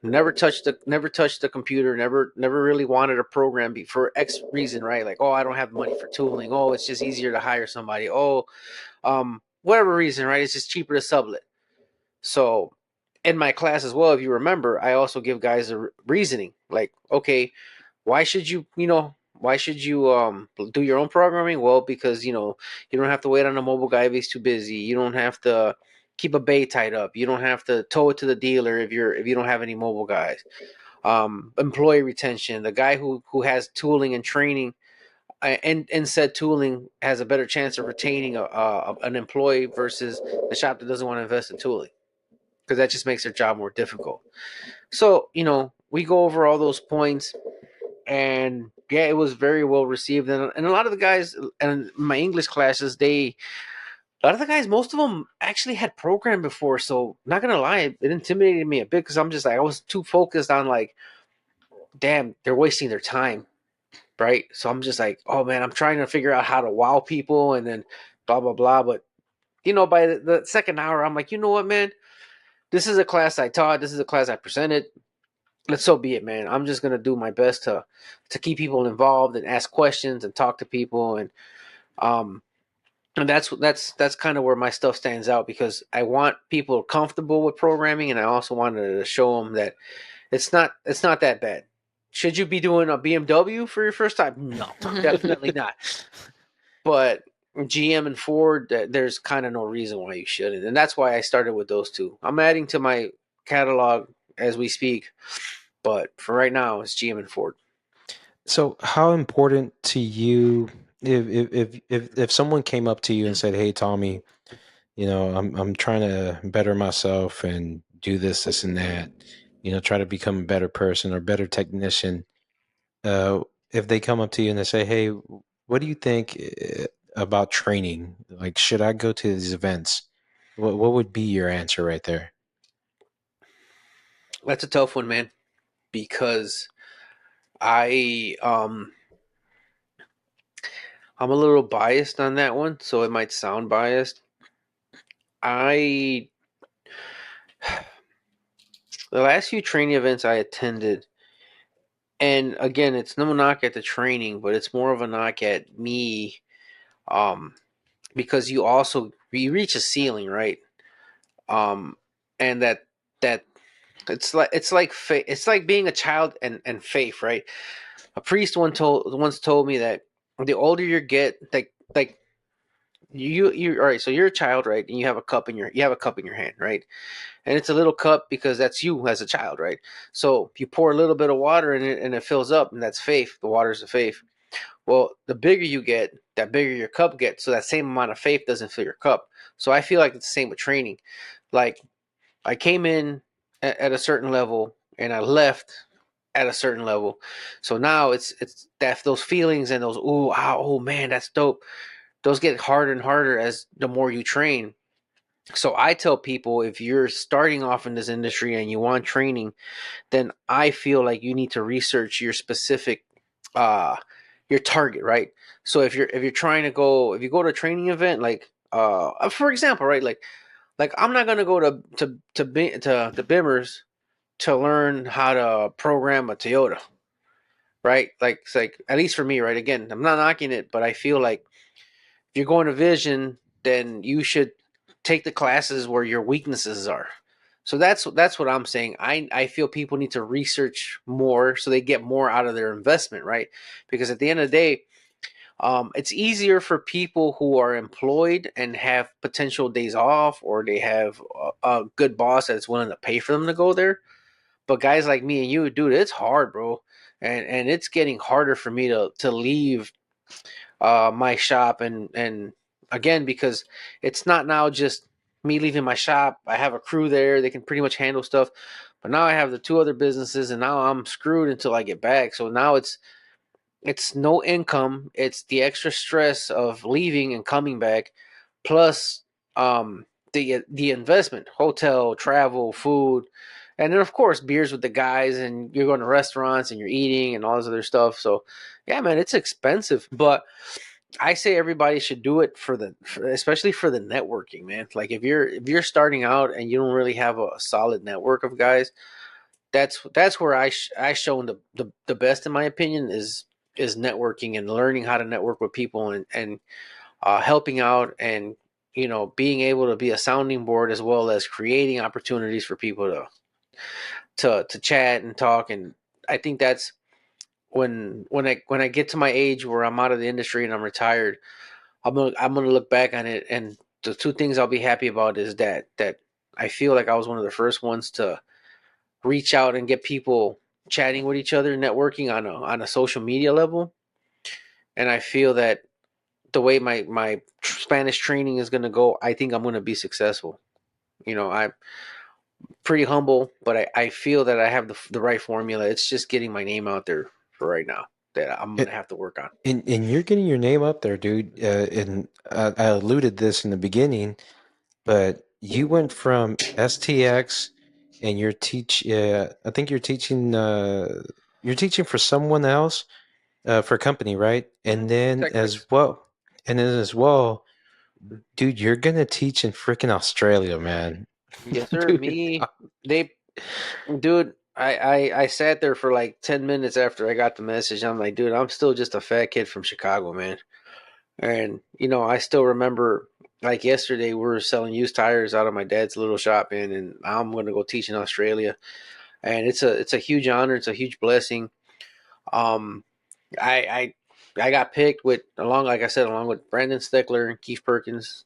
never touched the computer, never really wanted a program for X reason, right? Like, oh, I don't have money for tooling. Oh, it's just easier to hire somebody. Oh, whatever reason, right? It's just cheaper to sublet. So in my class as well, if you remember, I also give guys a reasoning. Like, okay, why should you do your own programming? Well, because you don't have to wait on a mobile guy if he's too busy. You don't have to keep a bay tied up. You don't have to tow it to the dealer if you don't have any mobile guys. Employee retention. The guy who has tooling and training and said tooling has a better chance of retaining an employee versus the shop that doesn't want to invest in tooling because that just makes their job more difficult. So we go over all those points, and yeah, it was very well received. And a lot of the guys in my English classes, a lot of the guys, most of them actually had programmed before. So not gonna lie, it intimidated me a bit because I'm just like I was too focused on like, damn, they're wasting their time, right? So I'm just like, oh man, I'm trying to figure out how to wow people, and then blah blah blah. But by the second hour, I'm like, you know what, man, this is a class I taught. This is a class I presented. Let's so be it, man. I'm just gonna do my best to keep people involved and ask questions and talk to people, um and that's kind of where my stuff stands out because I want people comfortable with programming, and I also wanted to show them that it's not that bad. Should you be doing a BMW for your first time? No, definitely not. But GM and Ford, there's kind of no reason why you shouldn't, and that's why I started with those two. I'm adding to my catalog as we speak, but for right now, it's GM and Ford. So, how important to you if someone came up to you and said, "Hey, Tommy, I'm trying to better myself and do this, and that, try to become a better person or better technician." If they come up to you and they say, "Hey, what do you think about training? Like, should I go to these events?" What would be your answer right there? That's a tough one, man, because I I'm a little biased on that one, so it might sound biased. I The last few training events I attended, and again, it's no knock at the training, but it's more of a knock at me, um, because you reach a ceiling, right? And that it's like being a child and faith, right? A priest once told me that the older you get, like you all right. So you're a child, right? And you have a cup in your hand, right? And it's a little cup because that's you as a child, right? So you pour a little bit of water in it and it fills up, and that's faith. The water is the faith. Well, the bigger you get, that bigger your cup gets. So that same amount of faith doesn't fill your cup. So I feel like it's the same with training. Like I came in at a certain level and I left at a certain level. So now it's that those feelings and those oh man, that's dope. Those get harder and harder as the more you train. So I tell people if you're starting off in this industry and you want training, then I feel like you need to research your specific uh your target, right? So if you're trying to go if you go to a training event like for example, right? Like I'm not gonna go to Bimmers to learn how to program a Toyota, right? Like it's like at least for me, right? Again, I'm not knocking it, but I feel like if you're going to Vision, then you should take the classes where your weaknesses are. So that's what I'm saying. I feel people need to research more so they get more out of their investment, right? Because at the end of the day, it's easier for people who are employed and have potential days off, or they have a good boss that's willing to pay for them to go there. But guys like me and you, dude, it's hard, bro, and it's getting harder for me to leave my shop, and again, because it's not now just me leaving my shop. I have a crew there; they can pretty much handle stuff. But now I have the two other businesses, and now I'm screwed until I get back. So now it's no income. It's the extra stress of leaving and coming back, plus the investment, hotel, travel, food, and then of course beers with the guys, and you're going to restaurants and you're eating and all this other stuff. So yeah, man, it's expensive, but I say everybody should do it especially for the networking, man. Like if you're starting out and you don't really have a solid network of guys, that's where I shown the best, in my opinion, is networking and learning how to network with people, and helping out, and being able to be a sounding board, as well as creating opportunities for people to chat and talk. And I think that's when I get to my age where I'm out of the industry and I'm retired, I'm gonna look back on it, and the two things I'll be happy about is that I feel like I was one of the first ones to reach out and get people chatting with each other, networking on a social media level. And I feel that the way my Spanish training is gonna go, I think I'm gonna be successful. I'm pretty humble, but I feel that I have the right formula. It's just getting my name out there for right now that I'm gonna have to work on. And you're getting your name up there, dude. And I alluded this in the beginning, but you went from STX, and you're teach. I think you're teaching. You're teaching for someone else, for a company, right? And then as Tech. well, dude, you're gonna teach in freaking Australia, man. Yes, sir. Dude, They, dude, I sat there for like 10 minutes after I got the message. I'm like, dude, I'm still just a fat kid from Chicago, man. And, I still remember like yesterday we were selling used tires out of my dad's little shop and I'm going to go teach in Australia. And it's a huge honor. It's a huge blessing. Um, I, I got picked like I said, along with Brandon Steckler and Keith Perkins.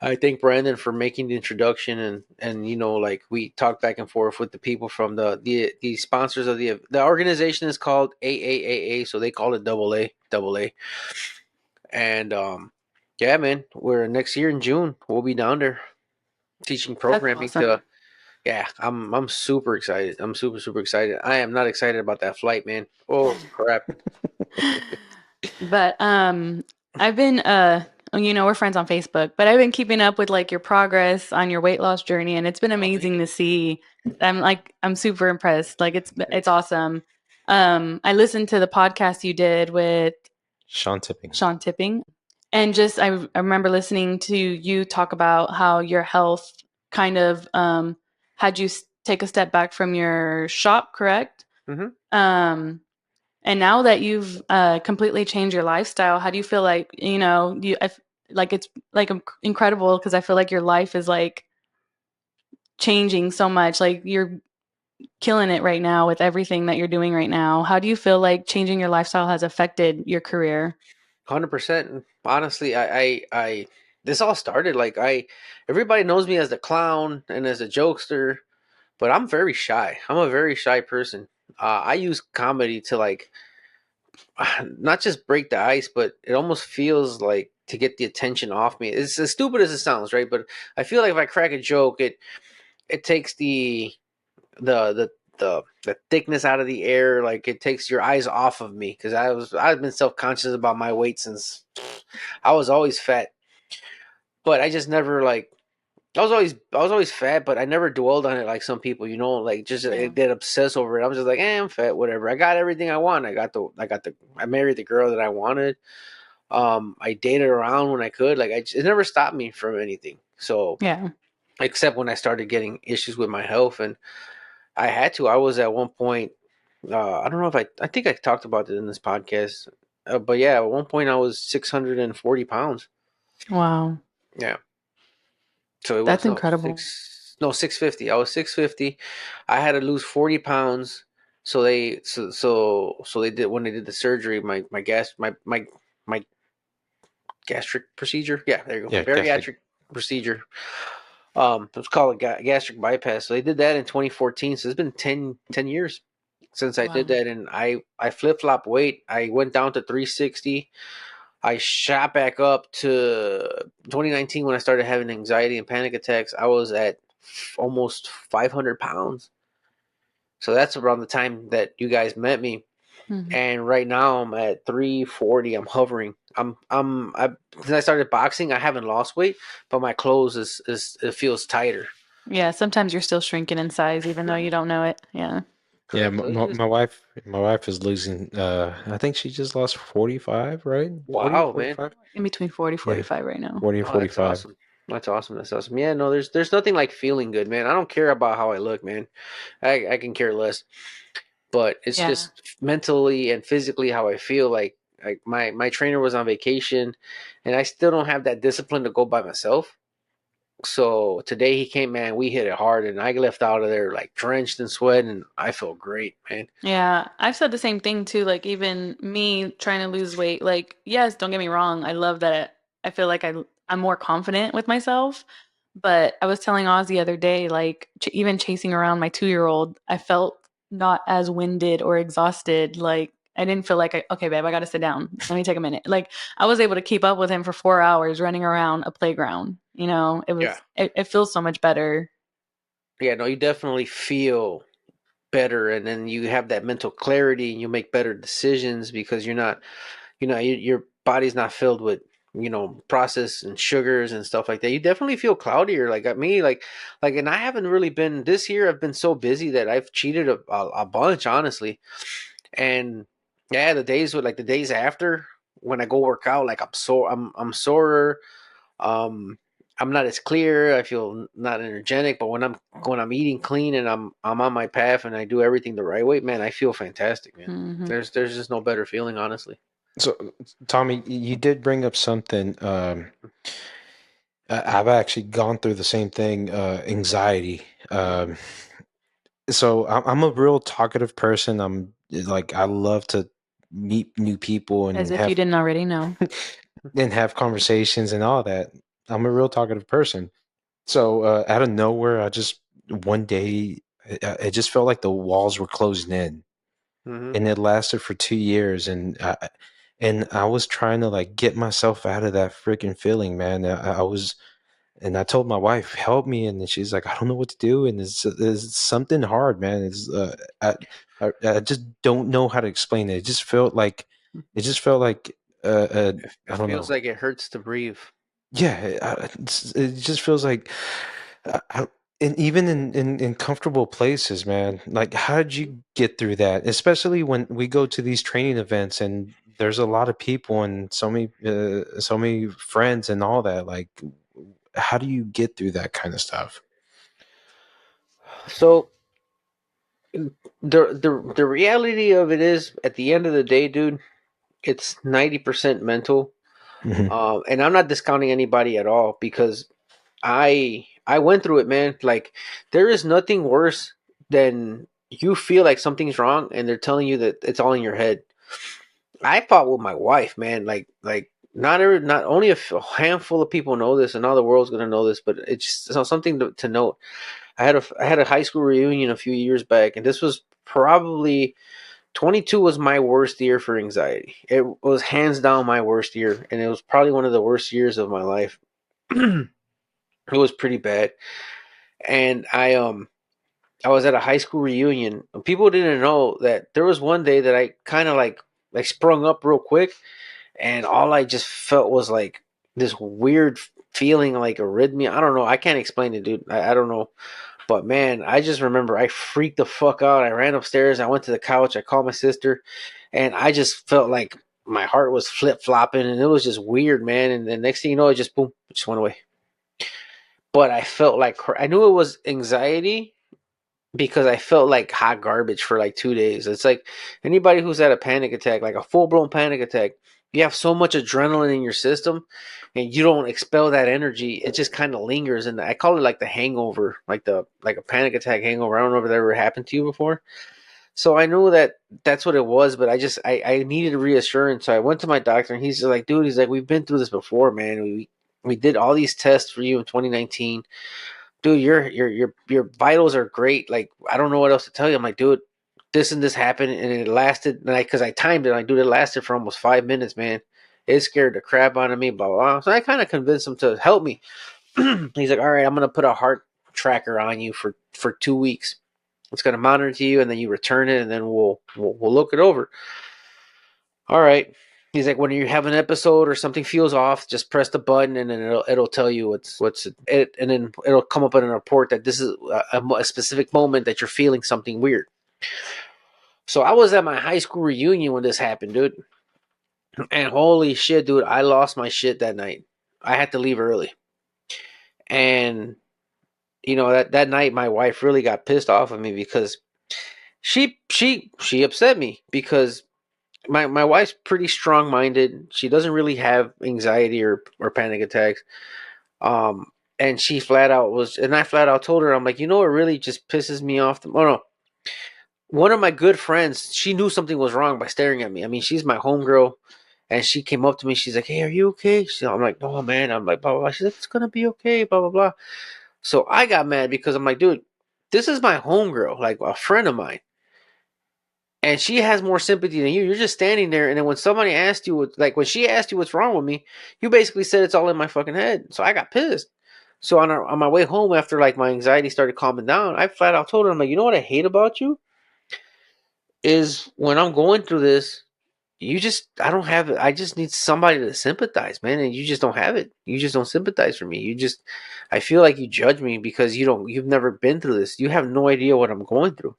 I thank Brandon for making the introduction, and like we talked back and forth with the people from the sponsors of the organization is called AAAA, so they call it double A. And yeah, man, we're next year in June we'll be down there teaching That's programming awesome. to. Yeah, I'm super excited. I'm super excited. I am not excited about that flight, man. Oh crap. But I've been we're friends on Facebook, but I've been keeping up with like your progress on your weight loss journey, and it's been Oh, thank amazing you. to see. I'm super impressed. Like it's awesome. I listened to the podcast you did with Sean Tipping. Sean Tipping, and just I remember listening to you talk about how your health kind of had you take a step back from your shop, correct? Hmm. Um and now that you've completely changed your lifestyle, how do you feel like, like it's like incredible because I feel like your life is like changing so much. Like you're killing it right now with everything that you're doing right now. How do you feel like changing your lifestyle has affected your career? 100%. Honestly, I this all started like everybody knows me as the clown and as a jokester, but I'm very shy. I'm a very shy person. I use comedy to like not just break the ice, but it almost feels like to get the attention off me. It's as stupid as it sounds, right? But I feel like if I crack a joke, it takes the the the thickness out of the air. Like it takes your eyes off of me because I've been self conscious about my weight since I was always fat, but I just never like. I was always fat, but I never dwelled on it like some people, like just Yeah. get obsessed over it. I was just like, I'm fat, whatever. I got everything I want. I married the girl that I wanted. I dated around when I could. Like it never stopped me from anything. So Yeah. except when I started getting issues with my health, and I had to. I was at one point. I don't know if I think I talked about it in this podcast, but yeah, at one point I was 640 pounds. Wow. Yeah. So it That's was incredible. No, 650. I was 650. I had to lose 40 pounds. So they did when they did the surgery. My gastric procedure. Yeah, there you go. Yeah, gastric. Bariatric procedure. It was called a gastric bypass. So they did that in 2014. So it's been 10 years since I did Wow. that, and I flip flop weight. I went down to 360. I shot back up to 2019 when I started having anxiety and panic attacks. I was at almost 500 pounds. So that's around the time that you guys met me. Mhm. And right now I'm at 340. I'm hovering. Since I started boxing, I haven't lost weight, but my clothes is it feels tighter. Yeah, sometimes you're still shrinking in size even though you don't know it. Yeah. Yeah, Correct. So it's just my wife is losing. I think she just lost 45, right? 40 or wow, man. 45. In between 40, Yeah, 45 right now. 40 or Oh, that's 45. awesome. That's awesome. That's awesome. Yeah, no, there's nothing like feeling good, man. I don't care about how I look, man. I can care less. But it's Yeah. just mentally and physically how I feel. Like my trainer was on vacation, and I still don't have that discipline to go by myself. So today he came, man. We hit it hard, and I left out of there like drenched in sweat, and I felt great, man. Yeah, I've said the same thing too. Like even me trying to lose weight, like yes, don't get me wrong. I love that I feel like I'm more confident with myself. But I was telling Oz the other day, like even chasing around my 2-year-old, I felt not as winded or exhausted. Like I didn't feel like, okay, babe, I got to sit down. Let me take a minute. Like I was able to keep up with him for 4 hours running around a playground. You know, Yeah, it feels so much better. yeah. No, you definitely feel better, and then you have that mental clarity, and you make better decisions because you're not, your body's not filled with processed and sugars and stuff like that. You definitely feel cloudier. Like at me, and I haven't really been this year. I've been so busy that I've cheated a bunch, honestly. And yeah, the days after when I go work out, like I'm sorer. Um, I'm not as clear. I feel not energetic. But when I'm eating clean and I'm on my path and I do everything the right way, man, I feel fantastic, man. Hmm. There's just no better feeling, honestly. So, Tommy, you did bring up something. I've actually gone through the same thing, anxiety. Mm-hmm. So I'm a real talkative person. I'm like I love to meet new people As and if you didn't already know. have conversations and all that. I'm a real talkative person. So out of nowhere, I just one day it just felt like the walls were closing in, Mm-hmm. and it lasted for 2 years, and I was trying to like get myself out of that freaking feeling, man. I was, and I told my wife, "Help me," and then she's like, "I don't know what to do," and it's something hard, man. I just don't know how to explain it. It just felt like It I don't feels know. like it hurts to breathe. Yeah, it just feels like, and even in comfortable places, man. Like, how did you get through that? Especially when we go to these training events and there's a lot of people and so many friends and all that. Like, how do you get through that kind of stuff? So the reality of it is, at the end of the day, dude, it's 90% mental. Hmm. And I'm not discounting anybody at all because I went through it, man. Like there is nothing worse than you feel like something's wrong and they're telling you that it's all in your head. I fought with my wife, man. Like not only a handful of people know this, and now the world's gonna know this, but it's just something to note. I had a high school reunion a few years back, and this was probably 22 was my worst year for anxiety. It was hands down my worst year, and it was probably one of the worst years of my life. It was pretty bad, and I was at a high school reunion. People didn't know that there was one day that I kind of like sprung up real quick, and all I just felt was like this weird feeling like arrhythmia. I don't know. I can't explain it, dude. I don't know. But man, I just remember I freaked the fuck out. I ran upstairs. I went to the couch. I called my sister, and I just felt like my heart was flip flopping, and it was just weird, man. And the next thing you know, it just boom, it just went away. But I felt like I knew it was anxiety because I felt like hot garbage for like 2 days. It's like anybody who's had a panic attack, like a full blown panic attack. you have so much adrenaline in your system, and you don't expel that energy. It just kind of lingers, and I call it like the hangover, like a panic attack hangover. I don't know if that ever happened to you before. So I knew that that's what it was, but I needed reassurance. So I went to my doctor, and he's like, dude, he's like, we've been through this before, man. We did all these tests for you in 2019. Dude, your vitals are great. Like, I don't know what else to tell you. I'm like, dude, this and this happened, and it lasted. And because I timed it, like, dude, it lasted for almost 5 minutes, man. It scared the crap out of me, blah blah blah. So I kind of convinced him to help me. He's like, all right, I'm gonna put a heart tracker on you for 2 weeks. It's gonna monitor to you, and then you return it, and then we'll look it over. All right. He's like, when you have an episode or something feels off, just press the button, and then it'll tell you what's it, and then it'll come up in a report that this is a specific moment that you're feeling something weird. So I was at my high school reunion when this happened, dude, and holy shit, dude, I lost my shit that night. I had to leave early, and that night my wife really got pissed off at me because she upset me because my wife's pretty strong minded. She doesn't really have anxiety or panic attacks. And she flat out was, and I flat out told her, I'm like, it really just pisses me off. Oh no, one of my good friends, she knew something was wrong by staring at me. I mean, she's my homegirl, and she came up to me. She's like, "Hey, are you okay?" I'm like, "No, man." I'm like, "Blah blah blah." She's like, "It's gonna be okay." Blah blah blah. So I got mad because I'm like, dude, this is my homegirl, like a friend of mine. And she has more sympathy than you. You're just standing there, and then when somebody asked you, like when she asked you what's wrong with me, you basically said it's all in my fucking head. So I got pissed. So on my way home, after like my anxiety started calming down, I flat out told her, I'm like, you know what I hate about you is when I'm going through this, I don't have it. I just need somebody to sympathize, man, and you just don't have it. You just don't sympathize for me. I feel like you judge me because you've never been through this. You have no idea what I'm going through.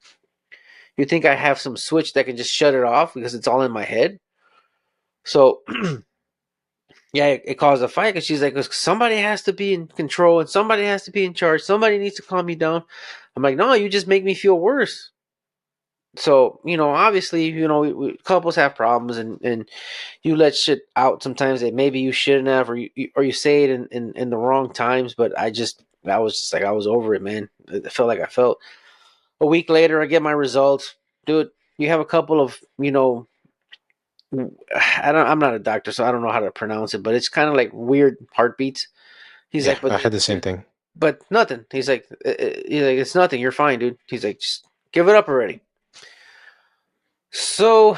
You think I have some switch that can just shut it off because it's all in my head? So yeah, it caused a fight because she's like, somebody has to be in control and somebody has to be in charge. Somebody needs to calm me down. I'm like, no, you just make me feel worse. So obviously, couples have problems, and you let shit out sometimes that maybe you shouldn't have, or you say it in the wrong times. But I was just like, I was over it, man. I felt like I felt. A week later, I get my results, dude. You have a couple of I'm not a doctor, so I don't know how to pronounce it, but it's kind of like weird heartbeats. He's Yeah, like, but I had the same thing. but nothing. He's like, it's nothing. You're fine, dude. He's like, just give it up already. So,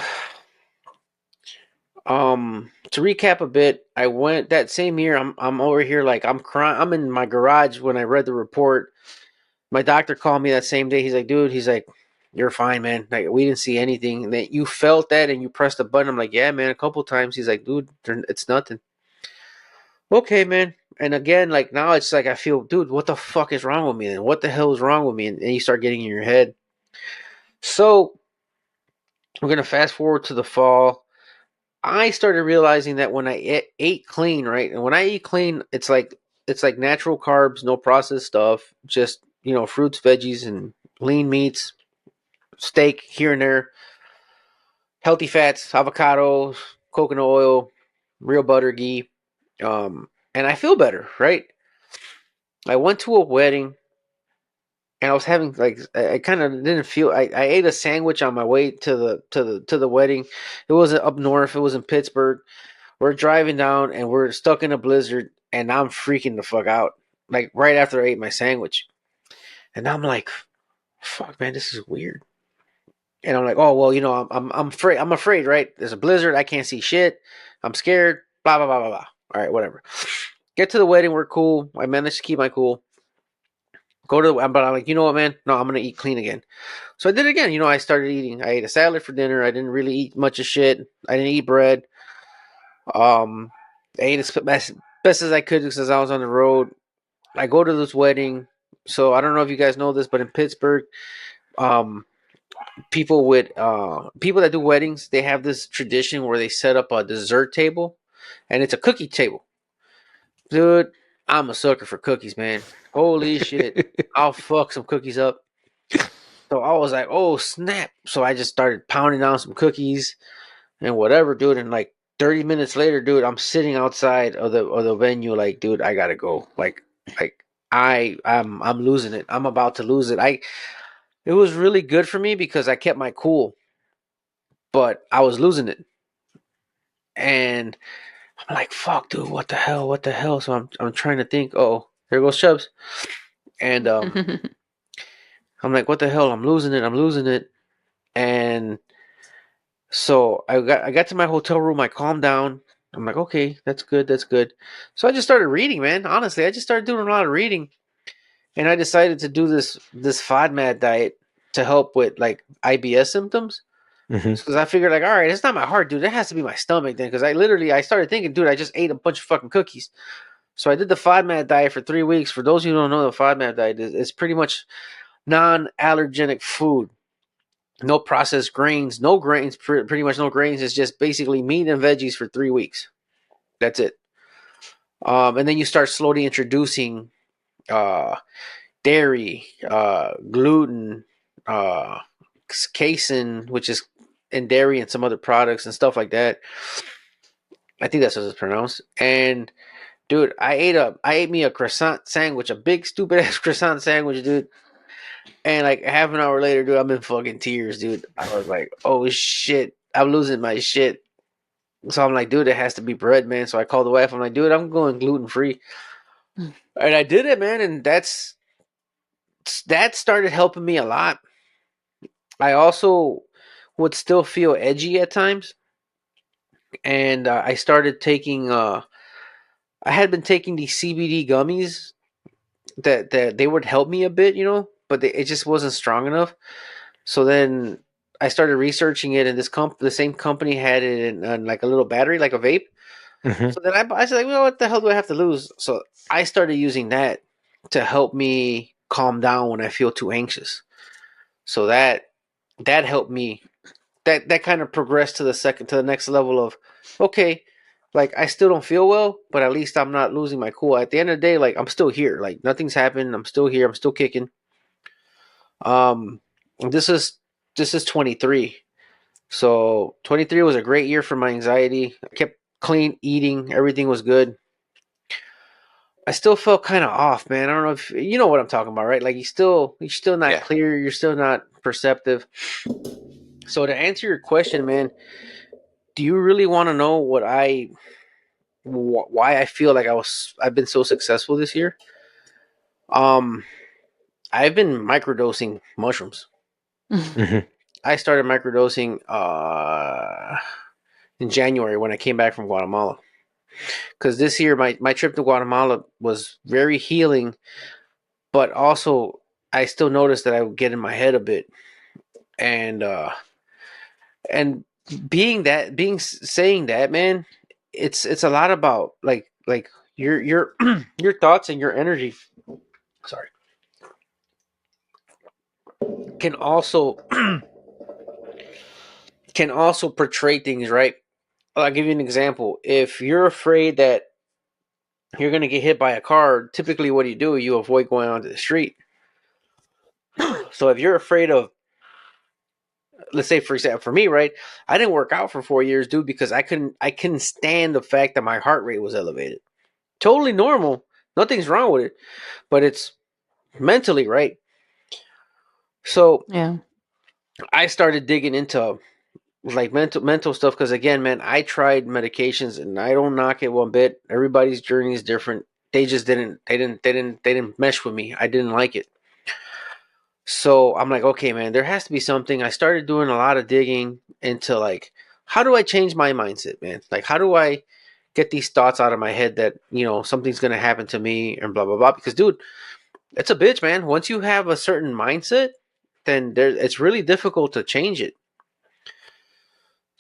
to recap a bit, I went that same year. I'm over here like I'm crying. I'm in my garage when I read the report. My doctor called me that same day. He's like, dude, he's like, you're fine, man. Like, we didn't see anything. That you felt that and you pressed the button. I'm like, yeah, man, a couple times. He's like, dude, it's nothing. Okay, man. And again, like now it's like I feel, dude, what the fuck is wrong with me? And what the hell is wrong with me? And you start getting in your head. So we're gonna fast forward to the fall. I started realizing that when I ate clean, right, and when I eat clean, it's like natural carbs, no processed stuff, just fruits, veggies, and lean meats, steak here and there, healthy fats, avocados, coconut oil, real butter, ghee, and I feel better, right? I went to a wedding and I was having like I kind of didn't feel. I ate a sandwich on my way to the wedding. It wasn't up north. It was in Pittsburgh. We're driving down and we're stuck in a blizzard, and I'm freaking the fuck out. Like right after I ate my sandwich, and I'm like, "Fuck, man, this is weird." And I'm like, "Oh well, I'm afraid. I'm afraid, right? There's a blizzard. I can't see shit. I'm scared. Blah blah blah blah blah. All right, whatever." Get to the wedding. We're cool. I managed to keep my cool. Go to but I'm like, you know what, man? No, I'm gonna eat clean again. So I did it again. I started eating. I ate a salad for dinner. I didn't really eat much of shit. I didn't eat bread. I ate as best as I could because I was on the road. I go to this wedding. So I don't know if you guys know this, but in Pittsburgh, um, people that do weddings, they have this tradition where they set up a dessert table, and it's a cookie table. Dude, I'm a sucker for cookies, man. Holy shit, I'll fuck some cookies up. So I was like, oh snap. So I just started pounding down some cookies and whatever, dude. And like 30 minutes later, dude, I'm sitting outside of the venue, like, dude, I gotta go. Like I'm losing it. I'm about to lose it. It was really good for me because I kept my cool, but I was losing it. And I'm like, fuck, dude, what the hell? What the hell? So I'm trying to think, oh, here goes Chubbs. And I'm like, what the hell? I'm losing it. I'm losing it. And so I got to my hotel room. I calmed down. I'm like, okay, that's good. That's good. So I just started reading, man. Honestly, I just started doing a lot of reading, and I decided to do this FODMAP diet to help with like IBS symptoms. Mm-hmm. Because I figured like, all right, it's not my heart, dude. It has to be my stomach then. Because I started thinking, dude, I just ate a bunch of fucking cookies. So I did the FODMAP diet for 3 weeks. For those who don't know, the FODMAP diet is pretty much non-allergenic food. No processed grains, no grains, pretty much no grains. It's just basically meat and veggies for 3 weeks. That's it. And then you start slowly introducing uh, dairy, gluten, uh, casein, which is in dairy and some other products and stuff like that. I think that's what it's pronounced. And dude, I ate me a croissant sandwich, a big stupid ass croissant sandwich, dude. And like half an hour later, dude, I'm in fucking tears, dude. I was like, oh shit, I'm losing my shit. So I'm like, dude, it has to be bread, man. So I called the wife. I'm like, dude, I'm going gluten free. And I did it, man. And that started helping me a lot. I also would still feel edgy at times. And I started taking, I had been taking these CBD gummies that they would help me a bit, but it just wasn't strong enough. So then I started researching it, and the same company had it in like a little battery, like a vape. Mm-hmm. So then I said, like, well, what the hell do I have to lose? So I started using that to help me calm down when I feel too anxious. So that helped me. That kind of progressed to the next level of, okay, like I still don't feel well, but at least I'm not losing my cool. At the end of the day, like I'm still here. Like nothing's happened. I'm still here. I'm still kicking. Um, this is 23. So 23 was a great year for my anxiety. I kept clean eating. Everything was good. I still felt kind of off, man. I don't know if you know what I'm talking about, right? Like you're still not clear. You're still not perceptive. So to answer your question, man, do you really want to know why I feel like I've been so successful this year? Um, I've been microdosing mushrooms. Mm-hmm. I started microdosing in January when I came back from Guatemala. Because this year my trip to Guatemala was very healing, but also I still noticed that I would get in my head a bit, and and saying that, man, it's a lot about like your your thoughts and your energy. Sorry, can also can also portray things, right. I'll give you an example. If you're afraid that you're going to get hit by a car, typically what do? You avoid going onto the street. So if you're afraid of, let's say for example, for me, right, I didn't work out for 4 years, dude, because I couldn't stand the fact that my heart rate was elevated. Totally normal. Nothing's wrong with it, but it's mentally, right? So Yeah. I started digging into like mental stuff because again, man, I tried medications and I don't knock it one bit. Everybody's journey is different. They just didn't mesh with me. I didn't like it. So I'm like, okay, man, there has to be something. I started doing a lot of digging into like, how do I change my mindset, man? Like, how do I get these thoughts out of my head that, something's going to happen to me and blah, blah, blah. Because, dude, it's a bitch, man. Once you have a certain mindset, then it's really difficult to change it.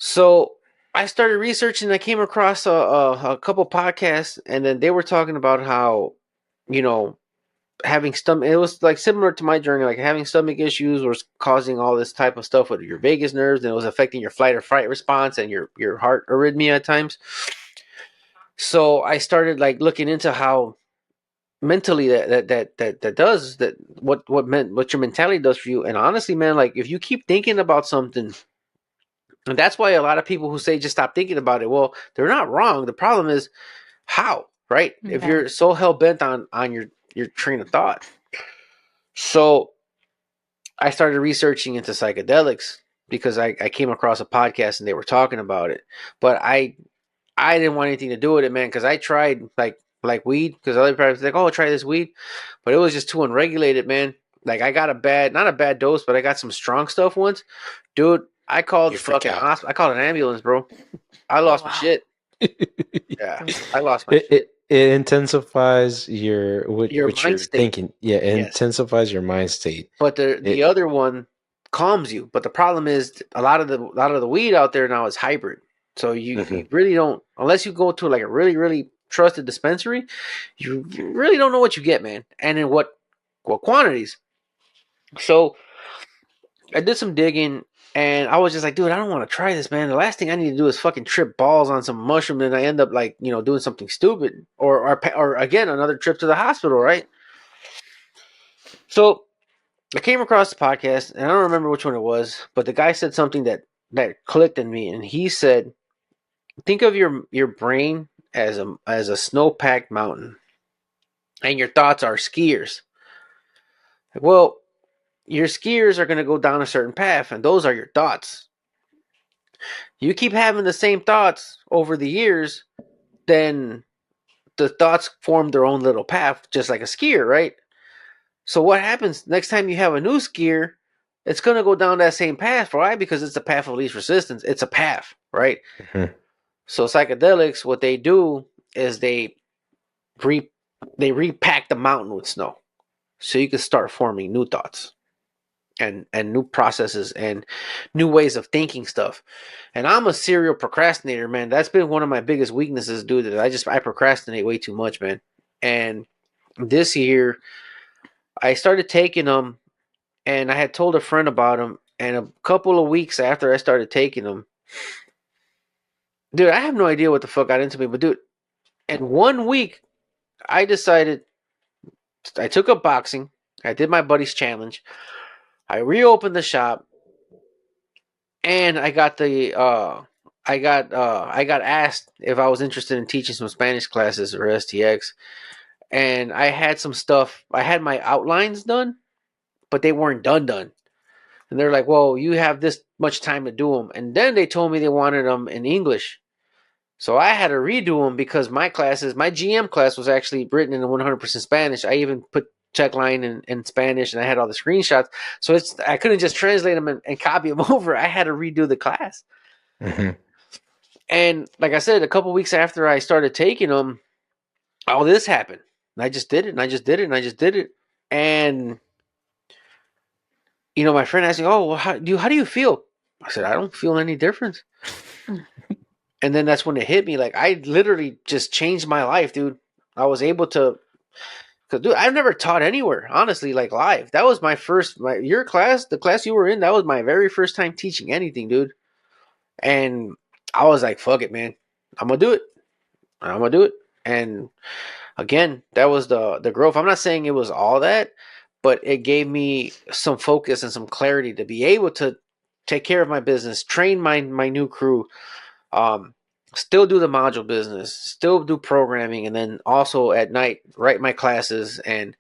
So I started researching. I came across a couple podcasts, and then they were talking about how, you know, having stomach, it was like similar to my journey, like having stomach issues was causing all this type of stuff with your vagus nerves, and it was affecting your flight or fight response and your heart arrhythmia at times. So I started like looking into how mentally that does that, what your mentality does for you. And honestly, man, like if you keep thinking about something And that's why a lot of people who say just stop thinking about it, well, they're not wrong. The problem is how, right? If Okay. you're so hell bent on your train of thought. So I started researching into psychedelics because I came across a podcast and they were talking about it. But I didn't want anything to do with it, man, because I tried like weed, because other people was like, oh, try this weed, but it was just too unregulated, man. Like I got not a bad dose, but I got some strong stuff once, dude. I called You the freak fucking out. hospital. I called an ambulance, bro. I Oh lost my wow. shit. it, Yeah, I lost my it shit. it intensifies your Your what mind you're state, thinking. Yeah, it yes, intensifies your mind state. but the It other one calms you. But the problem is a lot of the weed out there now is hybrid. So you Mhm. really don't, unless you go to like a really trusted dispensary, you really don't know what you get, man, and in what quantities. So I did some digging, and I was just like, dude, I don't want to try this, man. The last thing I need to do is fucking trip balls on some mushroom, and I end up like doing something stupid, or again another trip to the hospital, right? So I came across the podcast, and I don't remember which one it was, but the guy said something that clicked in me, and he said, think of your brain as a snow packed mountain, and your thoughts are skiers. Well, your skiers are going to go down a certain path, and those are your thoughts. You keep having the same thoughts over the years, then the thoughts form their own little path, just like a skier, right? So what happens next time you have a new skier? It's going to go down that same path, right? Because it's the path of least resistance. It's a path, right? Mhm. So psychedelics, what they do is re they repack the mountain with snow, so you can start forming new thoughts and new processes and new ways of thinking stuff. And I'm a serial procrastinator, man. That's been one of my biggest weaknesses, dude. That I procrastinate way too much, man. And this year I started taking them, and I had told a friend about them. And a couple of weeks after I started taking them, dude, I have no idea what the fuck got into me, but dude, in 1 week I decided I took up boxing. I did my buddy's challenge. I reopened the shop, and I got asked if I was interested in teaching some Spanish classes or STX, and I had some stuff. I had my outlines done, but they weren't done. And they're like, "Well, you have this much time to do them." And then they told me they wanted them in English, so I had to redo them because my GM class was actually written in 100% Spanish. I even put check line in Spanish, and I had all the screenshots. So I couldn't just translate them and copy them over. I had to redo the class. Mhm. And like I said, a couple weeks after I started taking them, all this happened. And I just did it, and I just did it, and I just did it. And my friend asked me, "Oh, well, how do you feel?" I said, "I don't feel any difference." And then that's when it hit me. Like I literally just changed my life, dude. I was able to, cause dude, I've never taught anywhere, honestly, like live. That was your class, the class you were in. That was my very first time teaching anything, dude. And I was like, "Fuck it, man, I'm gonna do it. I'm gonna do it." And again, that was the growth. I'm not saying it was all that, but it gave me some focus and some clarity to be able to take care of my business, train my new crew, um, still do the module business, still do programming, and then also at night write my classes. And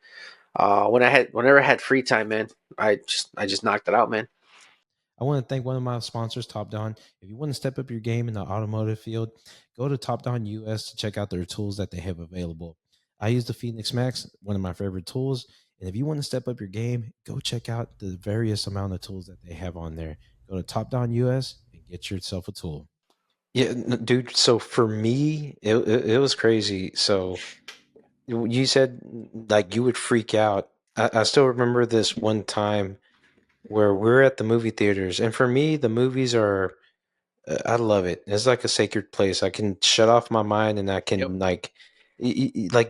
whenever I had free time, man, I just knocked it out, man. I want to thank one of my sponsors, Top Don. If you want to step up your game in the automotive field, go to Top Don US to check out their tools that they have available. I use the Phoenix Max, one of my favorite tools. And if you want to step up your game, go check out the various amount of tools that they have on there. Go to Top Don US and get yourself a tool. Yeah, dude. So for me, it was crazy. So you said like you would freak out. I still remember this one time where we're at the movie theaters, and for me, the movies are I love it. It's like a sacred place. I can shut off my mind, and I Yep. can like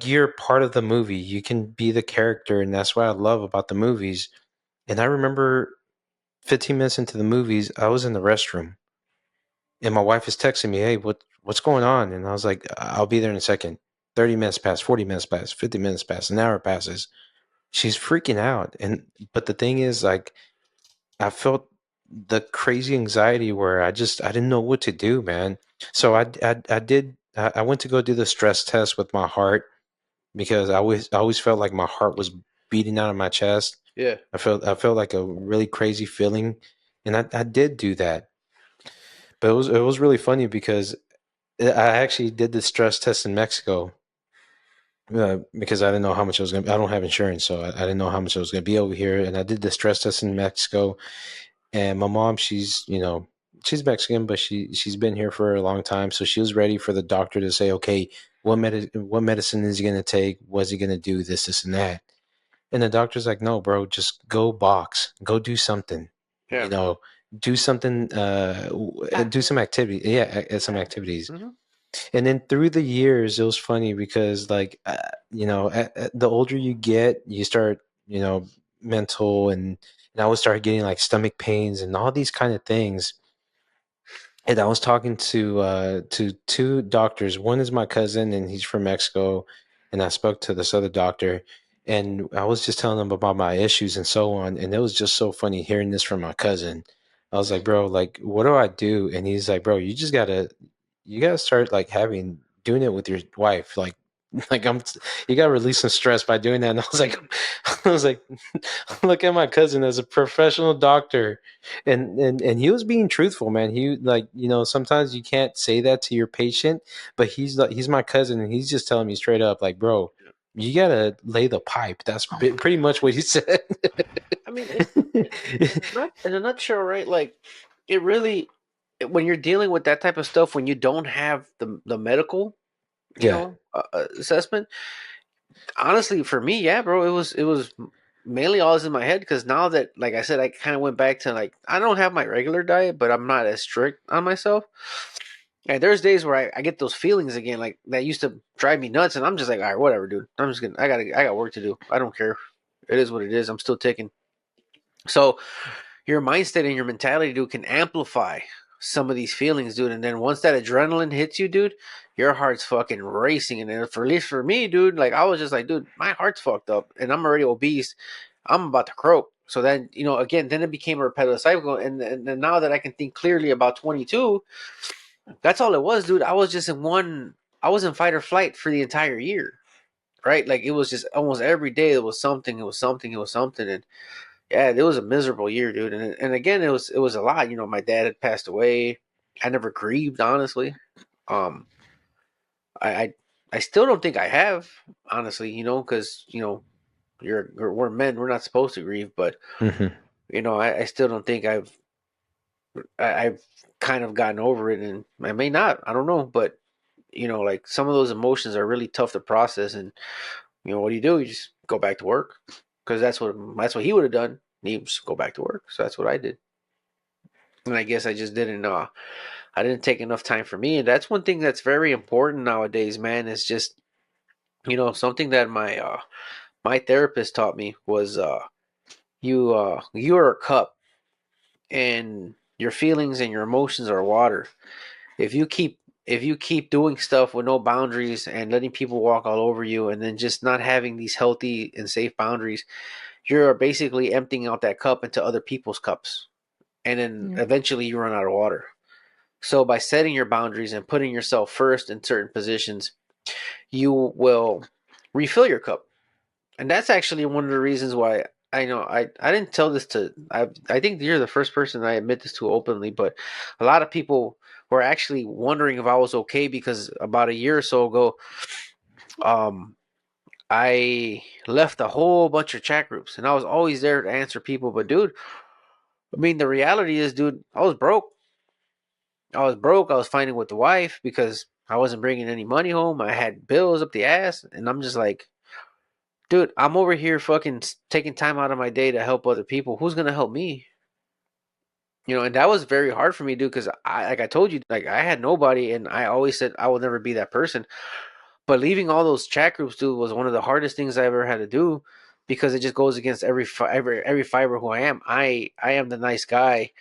you're part of the movie. You can be the character, and that's what I love about the movies. And I remember 15 minutes into the movies, I was in the restroom, and my wife is texting me, "Hey, what's going on?" And I was like, "I'll be there in a second." 30 minutes pass, 40 minutes pass, 50 minutes pass, an hour passes. She's freaking out. And but the thing is, like, I felt the crazy anxiety where I didn't know what to do, man. So I went to go do the stress test with my heart because I always felt like my heart was beating out of my chest. Yeah. I felt like a really crazy feeling, and I did do that. But it was really funny because I actually did the stress test in Mexico because I didn't know how much it was going to be. I don't have insurance, so I didn't know how much it was going to be over here. And I did the stress test in Mexico. And my mom, she's Mexican, but she's been here for a long time, so she was ready for the doctor to say, okay, what medicine is he going to take? What's he going to do? This, and that. And the doctor's like, no, bro, just go box, go do something, Yeah. do something, do some activity, yeah, some activities. Mm-hmm. And then through the years, it was funny because, like, the older you get, you start, mental, and I would start getting like stomach pains and all these kind of things. And I was talking to two doctors. One is my cousin, and he's from Mexico. And I spoke to this other doctor, and I was just telling them about my issues and so on. And it was just so funny hearing this from my cousin. I was like, bro, like, what do I do? And he's like, bro, you gotta start like doing it with your wife. Like you gotta release some stress by doing that. And I was like, I was like, look at my cousin as a professional doctor, and he was being truthful, man. He like, sometimes you can't say that to your patient, but he's my cousin, and he's just telling me straight up, like, bro, you gotta lay the pipe. That's pretty much what he said. I mean, in a nutshell, right? Like, it really, when you're dealing with that type of stuff, when you don't have the medical, Yeah. assessment. Honestly, for me, yeah, bro, it was mainly all in my head because now that, like I said, I kind of went back to like I don't have my regular diet, but I'm not as strict on myself. And there's days where I get those feelings again, like that used to drive me nuts, and I'm just like, all right, whatever, dude. I'm just gonna, I got work to do. I don't care. It is what it is. I'm still ticking. So your mindset and your mentality, dude, can amplify some of these feelings, dude. And then once that adrenaline hits you, dude, your heart's fucking racing. And then for at least for me, dude, like I was just like, dude, my heart's fucked up, and I'm already obese. I'm about to croak. So then, again, then it became a repetitive cycle. And now that I can think clearly about 22, that's all it was, dude. I was just in one. I was in fight or flight for the entire year, right? Like it was just almost every day. It was something. It was something. It was something. And yeah, it was a miserable year, dude. And again, it was a lot. My dad had passed away. I never grieved, honestly. Um, I I, I still don't think I have, honestly. Because we're men, we're not supposed to grieve, but Hmm. I still don't think I've kind of gotten over it, and I may not. I don't know, but like some of those emotions are really tough to process, and what do? You just go back to work because that's what he would have done. He just go back to work, so that's what I did. And I guess I just didn't I didn't take enough time for me. And that's one thing that's very important nowadays, man, is just something that my therapist taught me was you are a cup, and your feelings and your emotions are water. If you keep if you keep doing stuff with no boundaries and letting people walk all over you, and then just not having these healthy and safe boundaries, you're basically emptying out that cup into other people's cups, and then Yeah. eventually you run out of water. So by setting your boundaries and putting yourself first in certain positions, you will refill your cup. And that's actually one of the reasons why I know I didn't tell this to I think you're the first person I admit this to openly, but a lot of people were actually wondering if I was okay because about a year or so ago, um, I left a whole bunch of chat groups, and I was always there to answer people. But dude, I mean, the reality is, dude, I was broke. I was broke. I was fighting with the wife because I wasn't bringing any money home. I had bills up the ass, and I'm just like, dude, I'm over here fucking taking time out of my day to help other people. Who's gonna help me? And that was very hard for me, dude, because like I told you, like I had nobody, and I always said I will never be that person. But leaving all those chat groups, dude, was one of the hardest things I ever had to do because it just goes against every fiber who I am. I am the nice guy.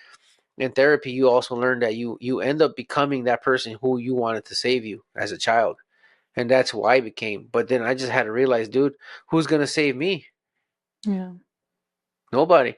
In therapy, you also learn that you end up becoming that person who you wanted to save you as a child, and that's who I became. But then I just had to realize, dude, who's gonna save me? Yeah. Nobody.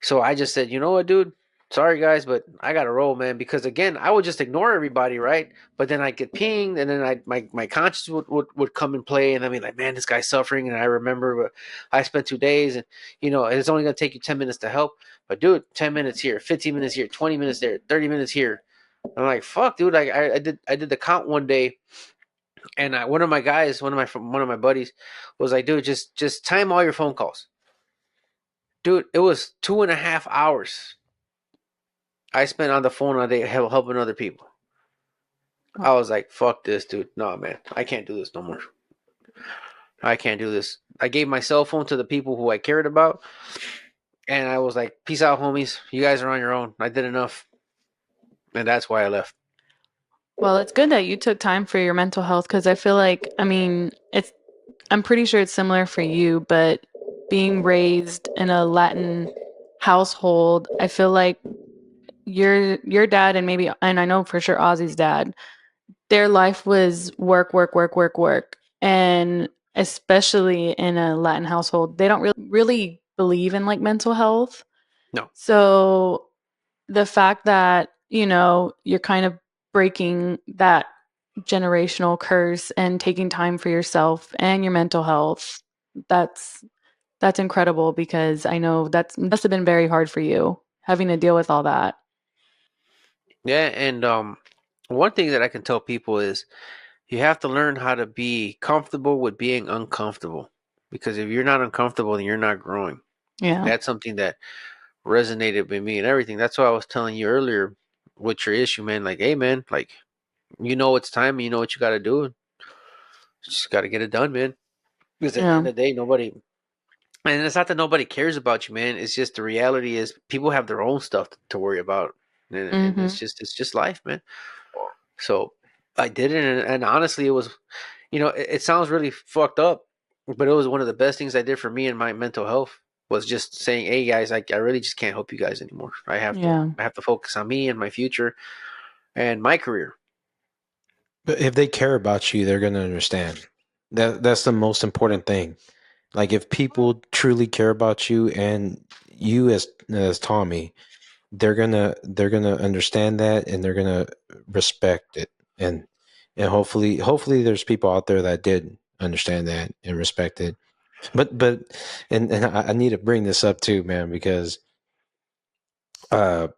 So I just said, you know what, dude? sorry guys, but I gotta roll, man. Because again, I would just ignore everybody, right? But then I get pinged, and then my conscience would come in play, and I mean, like, man, this guy's suffering, and I remember I spent 2 days, and it's only gonna take you 10 minutes to help, but dude, 10 minutes here, 15 minutes here, 20 minutes there, 30 minutes here. I'm like, fuck, dude. Like I did the count one day, and one of my guys, one of my buddies, was like, dude, just time all your phone calls, dude. It was 2.5 hours I spent on the phone all day helping other people. I was like, fuck this, dude. No, man, I can't do this no more. I can't do this. I gave my cell phone to the people who I cared about, and I was like, peace out, homies. You guys are on your own. I did enough, and that's why I left. Well, it's good that you took time for your mental health, because I feel like, I mean, I'm pretty sure it's similar for you, but being raised in a Latin household, I feel like your dad and I know for sure Ozzy's dad, their life was work, work, work, work, work. And especially in a Latin household, they don't really believe in like mental health. No. So the fact that, you're kind of breaking that generational curse and taking time for yourself and your mental health, that's incredible, because I know that must have been very hard for you having to deal with all that. Yeah, and one thing that I can tell people is you have to learn how to be comfortable with being uncomfortable. Because if you're not uncomfortable, then you're not growing. Yeah. That's something that resonated with me and everything. That's why I was telling you earlier with your issue, man. Like, hey, man, like, it's time. You know what you got to do. Just got to get it done, man. Because at the Yeah. end of the day, nobody. And it's not that nobody cares about you, man. It's just the reality is people have their own stuff to worry about, and Mm-hmm. it's just life, man. So I did it, and honestly, it was, it sounds really fucked up, but it was one of the best things I did for me and my mental health was just saying, hey guys, I really just can't help you guys anymore. Yeah. I have to focus on me and my future and my career. But if they care about you, they're gonna understand. That's the most important thing. Like if people truly care about you and you as Tommy, they're gonna understand that and they're gonna respect it. And hopefully there's people out there that did understand that and respect it. But and I need to bring this up too, man, because uh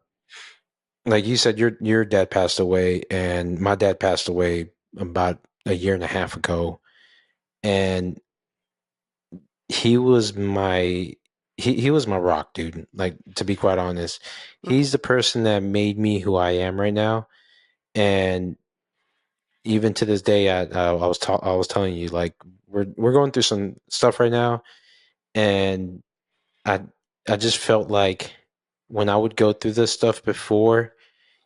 like you said, your dad passed away, and my dad passed away about a year and a half ago, and he was my he was my rock, dude. Like, to be quite honest, he's the person that made me who I am right now, and even to this day, I was telling you, like, we're going through some stuff right now, and I I just felt like when I would go through this stuff before,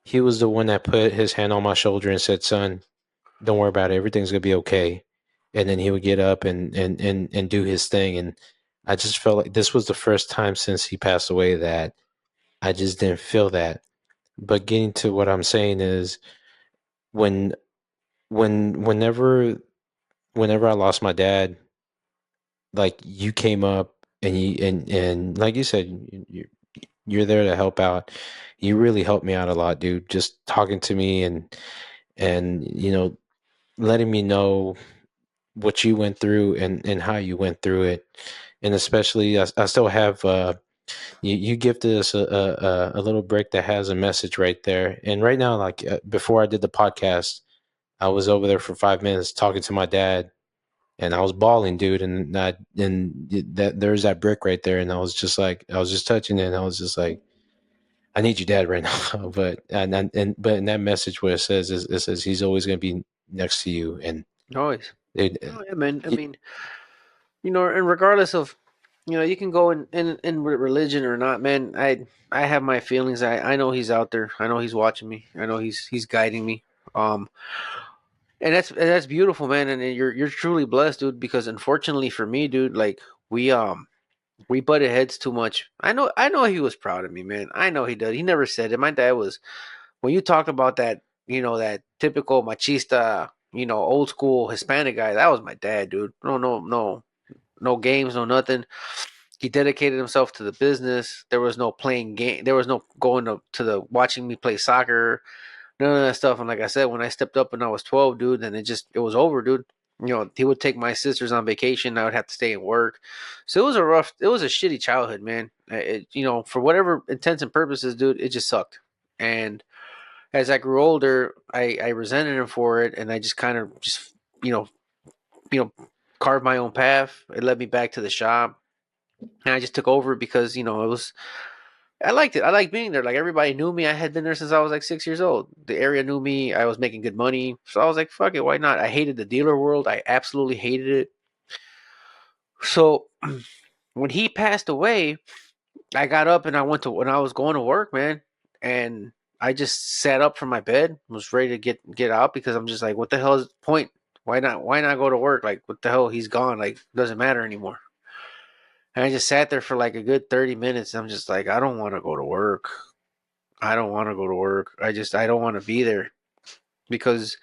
he was the one that put his hand on my shoulder and said, "Son, don't worry about it. Everything's gonna be okay." And then he would get up and do his thing. And I just felt like this was the first time since he passed away that I just didn't feel that. But getting to what I'm saying is when whenever I lost my dad, like, you came up and and like you said, you're there to help out. You really helped me out a lot, dude. Just talking to me and letting me know what you went through and how you went through it. And especially, I still have you gifted us a little brick that has a message right there. And right now, like, before I did the podcast, I was over there for 5 minutes talking to my dad, and I was bawling, dude. And that there's that brick right there, and I was just like, I was just touching it, and I was just like, I need your dad right now. But in that message, where it says he's always going to be next to you, and Always. it, Oh yeah, man. I it, mean, and regardless of, you can go in religion or not, man. I have my feelings. I know he's out there. I know he's watching me. I know he's guiding me. Um, and that's beautiful, man. And you're truly blessed, dude. Because unfortunately for me, dude, like we butted heads too much. I know he was proud of me, man. I know he did. He never said it. My dad was, when you talked about that, that typical machista, old school Hispanic guy. That was my dad, dude. No, no, no, no games, no nothing. He dedicated himself to the business. There was no playing game. There was no going to the watching me play soccer. None of that stuff. And like I said, when I stepped up when I was 12, dude, then it was over, dude. He would take my sisters on vacation. I would have to stay and work. So it was a shitty childhood, man. For whatever intents and purposes, dude, it just sucked. And as I grew older, I resented him for it, and I just kind of just you know you know carved my own path. It led me back to the shop, and I just took over because it was. I liked it. I liked being there. Like everybody knew me. I had been there since I was like 6 years old. The area knew me. I was making good money, so I was like, "Fuck it, why not?" I hated the dealer world. I absolutely hated it. So when he passed away, I got up and I went to when I was going to work, man, and I just sat up from my bed, was ready to get out because I'm just like, what the hell is the point? Why not go to work? Like, what the hell? He's gone. Like, doesn't matter anymore. And I just sat there for like a good 30 minutes. And I'm just like, I don't want to go to work. I don't want to go to work. I don't want to be there because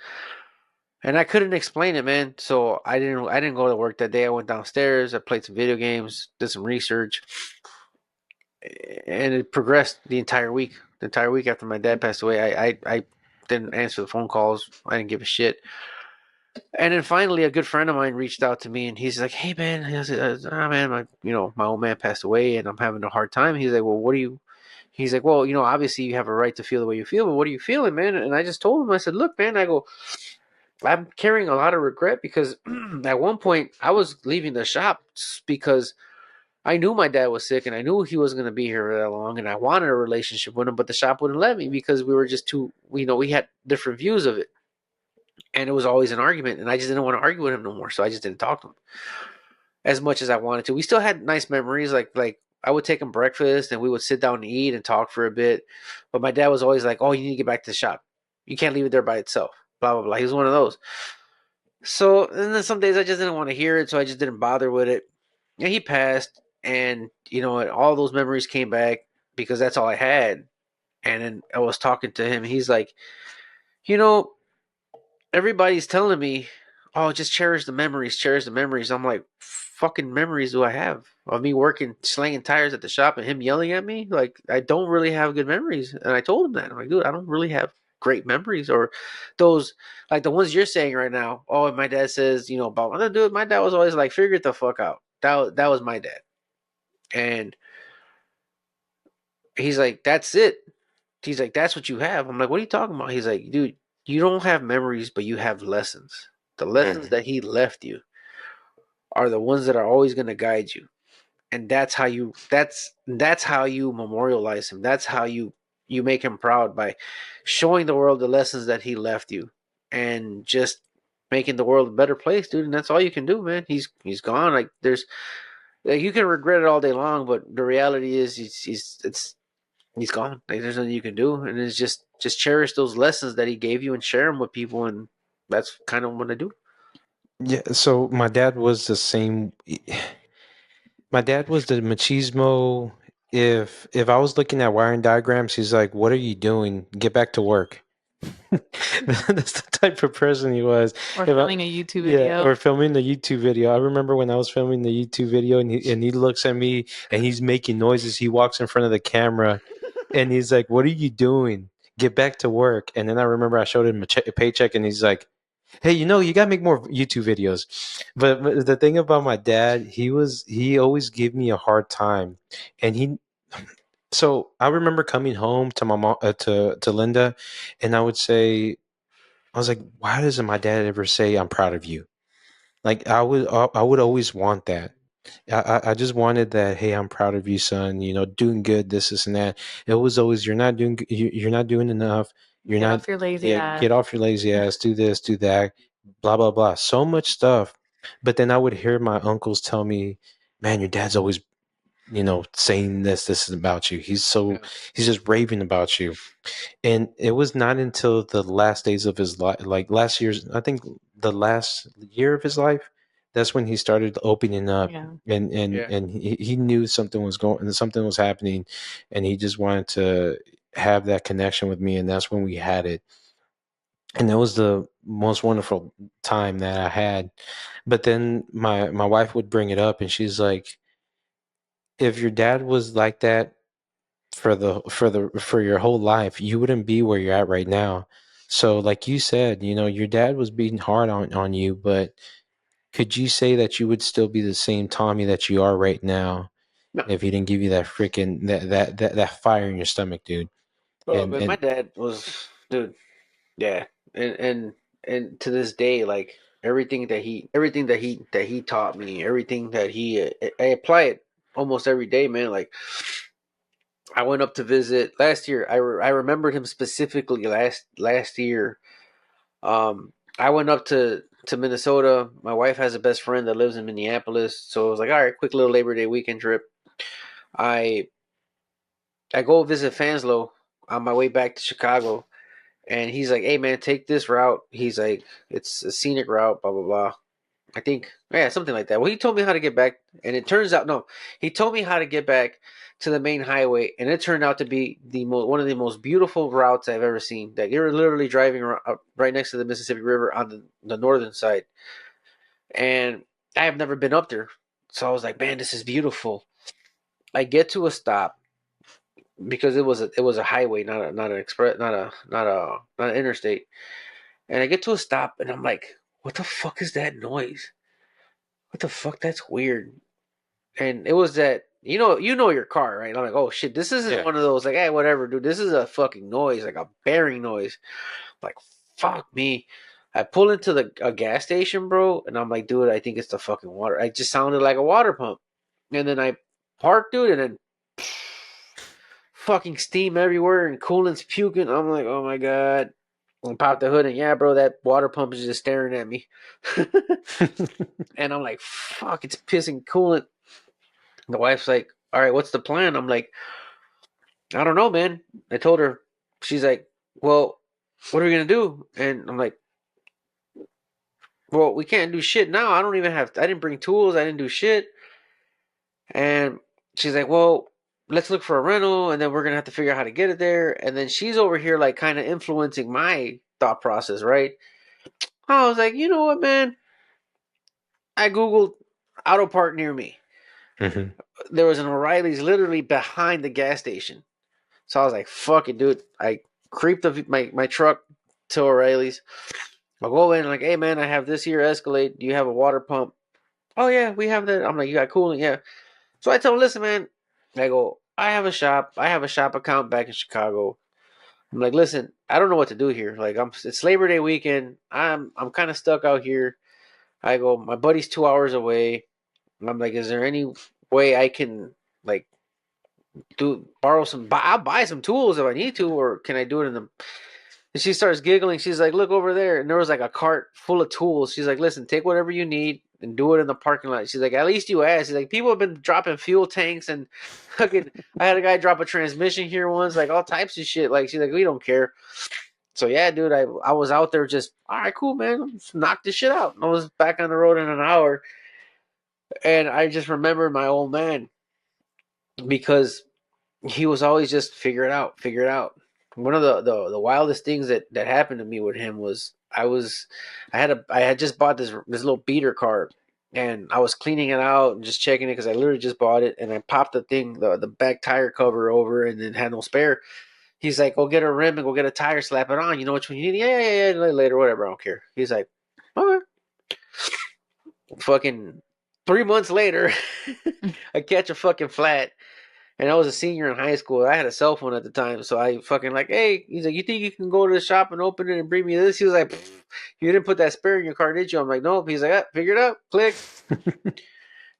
and I couldn't explain it, man. So I didn't go to work that day. I went downstairs, I played some video games, did some research, and it progressed the entire week. The entire week after my dad passed away, I didn't answer the phone calls. I didn't give a shit. And then finally, a good friend of mine reached out to me, and he's like, "Hey, man," he said, man, my old man passed away, and I'm having a hard time." He's like, "Well, what do you?" He's like, "Well, obviously you have a right to feel the way you feel, but what are you feeling, man?" And I just told him, I said, "Look, man," I go, "I'm carrying a lot of regret because at one point I was leaving the shop because I knew my dad was sick and I knew he wasn't going to be here that long, and I wanted a relationship with him, but the shop wouldn't let me because we were just too, we had different views of it, and it was always an argument, and I just didn't want to argue with him no more, so I just didn't talk to him as much as I wanted to. We still had nice memories, like I would take him breakfast and we would sit down and eat and talk for a bit, but my dad was always like, "Oh, you need to get back to the shop. You can't leave it there by itself." Blah blah blah. He was one of those. So, and then some days I just didn't want to hear it, so I just didn't bother with it. And he passed, and all those memories came back because that's all I had. And then I was talking to him. He's like, you know, everybody's telling me, "Oh, just cherish the memories, cherish the memories." I'm like, fucking memories do I have of me working, slanging tires at the shop and him yelling at me? Like, I don't really have good memories. And I told him that. I'm like, dude, I don't really have great memories or those, like the ones you're saying right now. Oh, and my dad says, about what dude, my dad was always like, figure it the fuck out. That was my dad. And he's like, that's it. He's like, that's what you have. I'm like, what are you talking about? He's like, dude, you don't have memories, but you have lessons. The lessons that he left you are the ones that are always going to guide you. And that's how you memorialize him. That's how you make him proud, by showing the world the lessons that he left you and just making the world a better place, dude. And that's all you can do, man. He's gone. Like, you can regret it all day long, but the reality is he's gone. Like, there's nothing you can do, and it's just cherish those lessons that he gave you and share them with people, and that's kind of what I do. Yeah, so my dad was the same. My dad was the machismo. If I was looking at wiring diagrams, he's like, "What are you doing? Get back to work." That's the type of person he was. Or If I- filming a YouTube yeah, video. or filming the YouTube video. I remember when I was filming the YouTube video, and he looks at me and he's making noises. He walks in front of the camera, and he's like, "What are you doing? Get back to work." And then I remember I showed him a paycheck, and he's like, "Hey, you got to make more YouTube videos." But the thing about my dad, he always gave me a hard time, and he. So I remember coming home to my mom, to Linda, and I was like, "Why doesn't my dad ever say I'm proud of you?" Like, I would always want that. I just wanted that. Hey, I'm proud of you, son. Doing good. This and that. It was always, you're not doing enough. You're Get not. off your lazy Yeah, ass. get off your lazy ass. Do this, do that. Blah blah blah. So much stuff. But then I would hear my uncles tell me, "Man, your dad's always, saying this is about you. He's just raving about you." And it was not until the last days of his life, like last year's, I think the last year of his life, that's when he started opening up, Yeah. and he knew something was happening, and he just wanted to have that connection with me, and that's when we had it. And that was the most wonderful time that I had. But then my wife would bring it up, and she's like, if your dad was like that for your whole life, you wouldn't be where you're at right now. So like you said, your dad was beating hard on you, but could you say that you would still be the same Tommy that you are right now No, if he didn't give you that freaking that fire in your stomach, dude? oh And man, my and dad was, dude. Yeah, and to this day, like everything that he taught me, everything that I apply it almost every day, man. Like I went up to visit last year. I remembered him specifically last year. I went up to Minnesota. My wife has a best friend that lives in Minneapolis, so it was like, all right, quick little Labor Day weekend trip. I I go visit Fanslow on my way back to Chicago, and he's like, "Hey man, take this route." He's like, "It's a scenic route, blah blah blah." I think, yeah, something like that. Well, he told me how to get back, and it turns out no, he told me how to get back to the main highway, and it turned out to be one of the most beautiful routes I've ever seen. That you're literally driving right next to the Mississippi River on the northern side, and I have never been up there, so I was like, "Man, this is beautiful." I get to a stop because it was a highway, not an express, not an interstate, and I get to a stop, and I'm like, "What the fuck is that noise? What the fuck? That's weird." And it was that you know your car, right? And I'm like, oh shit, this isn't yeah. one of those like, hey, whatever, dude. This is a fucking noise, like a bearing noise. I'm like, fuck me. I pull into a gas station, bro, and I'm like, dude, I think it's the fucking water. I just sounded like a water pump, and then I parked, dude, and then fucking steam everywhere and coolant's puking. I'm like, oh my god. And pop the hood, and yeah, bro, that water pump is just staring at me. And I'm like, fuck, it's pissing coolant. The wife's like, all right, what's the plan? I'm like, I don't know, man. I told her. She's like, well, what are we gonna do? And I'm like, well, we can't do shit now. I didn't bring tools. I didn't do shit. And she's like, well, let's look for a rental, and then we're gonna have to figure out how to get it there. And then she's over here like kind of influencing my thought process, right? I was like, you know what, man? I googled auto part near me. hmm There was an O'Reilly's literally behind the gas station. So I was like, fuck it, dude. I creeped my truck to O'Reilly's. I go in like, hey man, I have this here Escalade. Do you have a water pump? Oh yeah, we have that. I'm like, you got cooling? Yeah. So I tell him, listen, man. I go, I have a shop. I have a shop account back in Chicago. I'm like, listen, I don't know what to do here. Like, it's Labor Day weekend. I'm kind of stuck out here. I go, my buddy's 2 hours away. I'm like, is there any way I can like borrow some? I'll buy some tools if I need to, or can I do it in the? And she starts giggling. She's like, look over there, and there was like a cart full of tools. She's like, listen, take whatever you need and do it in the parking lot. She's like, at least you asked. She's like, people have been dropping fuel tanks and fucking. I had a guy drop a transmission here once, like all types of shit. Like she's like, we don't care. So yeah, dude, I was out there just all right, cool, man. Let's knock this shit out. I was back on the road in an hour, and I just remembered my old man because he was always just figure it out, figure it out. One of the wildest things that happened to me with him was I had just bought this little beater car, and I was cleaning it out and just checking it because I literally just bought it, and I popped the back tire cover over and then had no spare. He's like, go get a rim and go get a tire, slap it on. You know which one you need? Yeah, later, whatever, I don't care. He's like, okay. Fucking 3 months later, I catch a fucking flat. And I was a senior in high school. I had a cell phone at the time, so I fucking like, hey, he's like, you think you can go to the shop and open it and bring me this? He was like, you didn't put that spare in your car, did you? I'm like, nope. He's like, ah, figure it out. Click.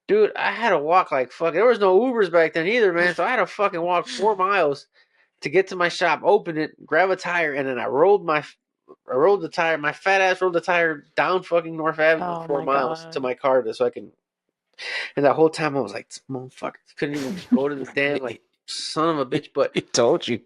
Dude, I had to walk like fucking. There was no Ubers back then either, man. So I had to fucking walk 4 miles to get to my shop, open it, grab a tire, and then I rolled the tire. My fat ass rolled the tire down fucking North Avenue Oh four my miles to God. my car so I can. And that whole time I was like, this motherfucker couldn't even go to the damn like son of a bitch. But He told you.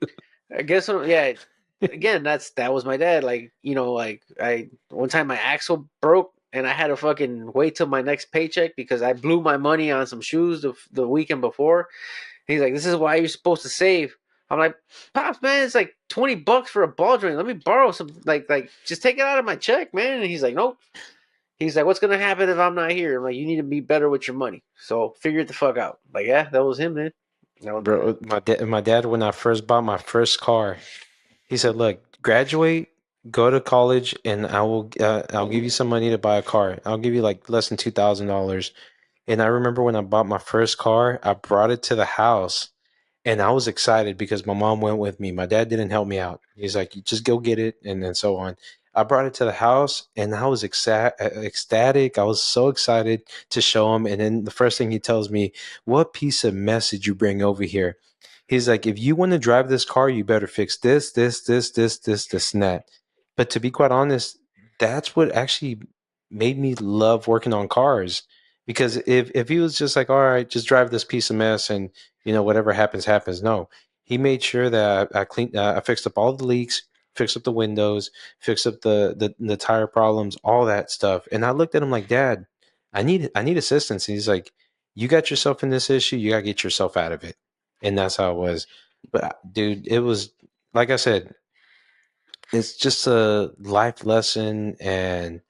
I guess yeah. Again, that was my dad. Like like I one time my axle broke and I had to fucking wait till my next paycheck because I blew my money on some shoes the weekend before. He's like, "This is why you're supposed to save." I'm like, "Pops, man, it's like $20 for a ball joint. Let me borrow some. Like, just take it out of my check, man." And he's like, "Nope." He's like, what's gonna happen if I'm not here? I'm like, you need to be better with your money. So figure it the fuck out. Like, yeah, that was him, man. That was my dad. Bro, my dad, when I first bought my first car, he said, "Look, graduate, go to college, and I'll give you some money to buy a car. I'll give you like less than $2,000." And I remember when I bought my first car, I brought it to the house, and I was excited because my mom went with me. My dad didn't help me out. He's like, "You just go get it," and then so on. I brought it to the house, and I was ecstatic. I was so excited to show him. And then the first thing he tells me, "What piece of mess did you bring over here?" He's like, "If you want to drive this car, you better fix this, this, and that." But to be quite honest, that's what actually made me love working on cars. Because if he was just like, "All right, just drive this piece of mess and whatever happens, happens." No, he made sure that I fixed up all the leaks, fixed up the windows, fixed up the tire problems, all that stuff. And I looked at him like, "Dad, I need assistance." And he's like, "You got yourself in this issue. You got to get yourself out of it." And that's how it was. But dude, it was like I said, it's just a life lesson, and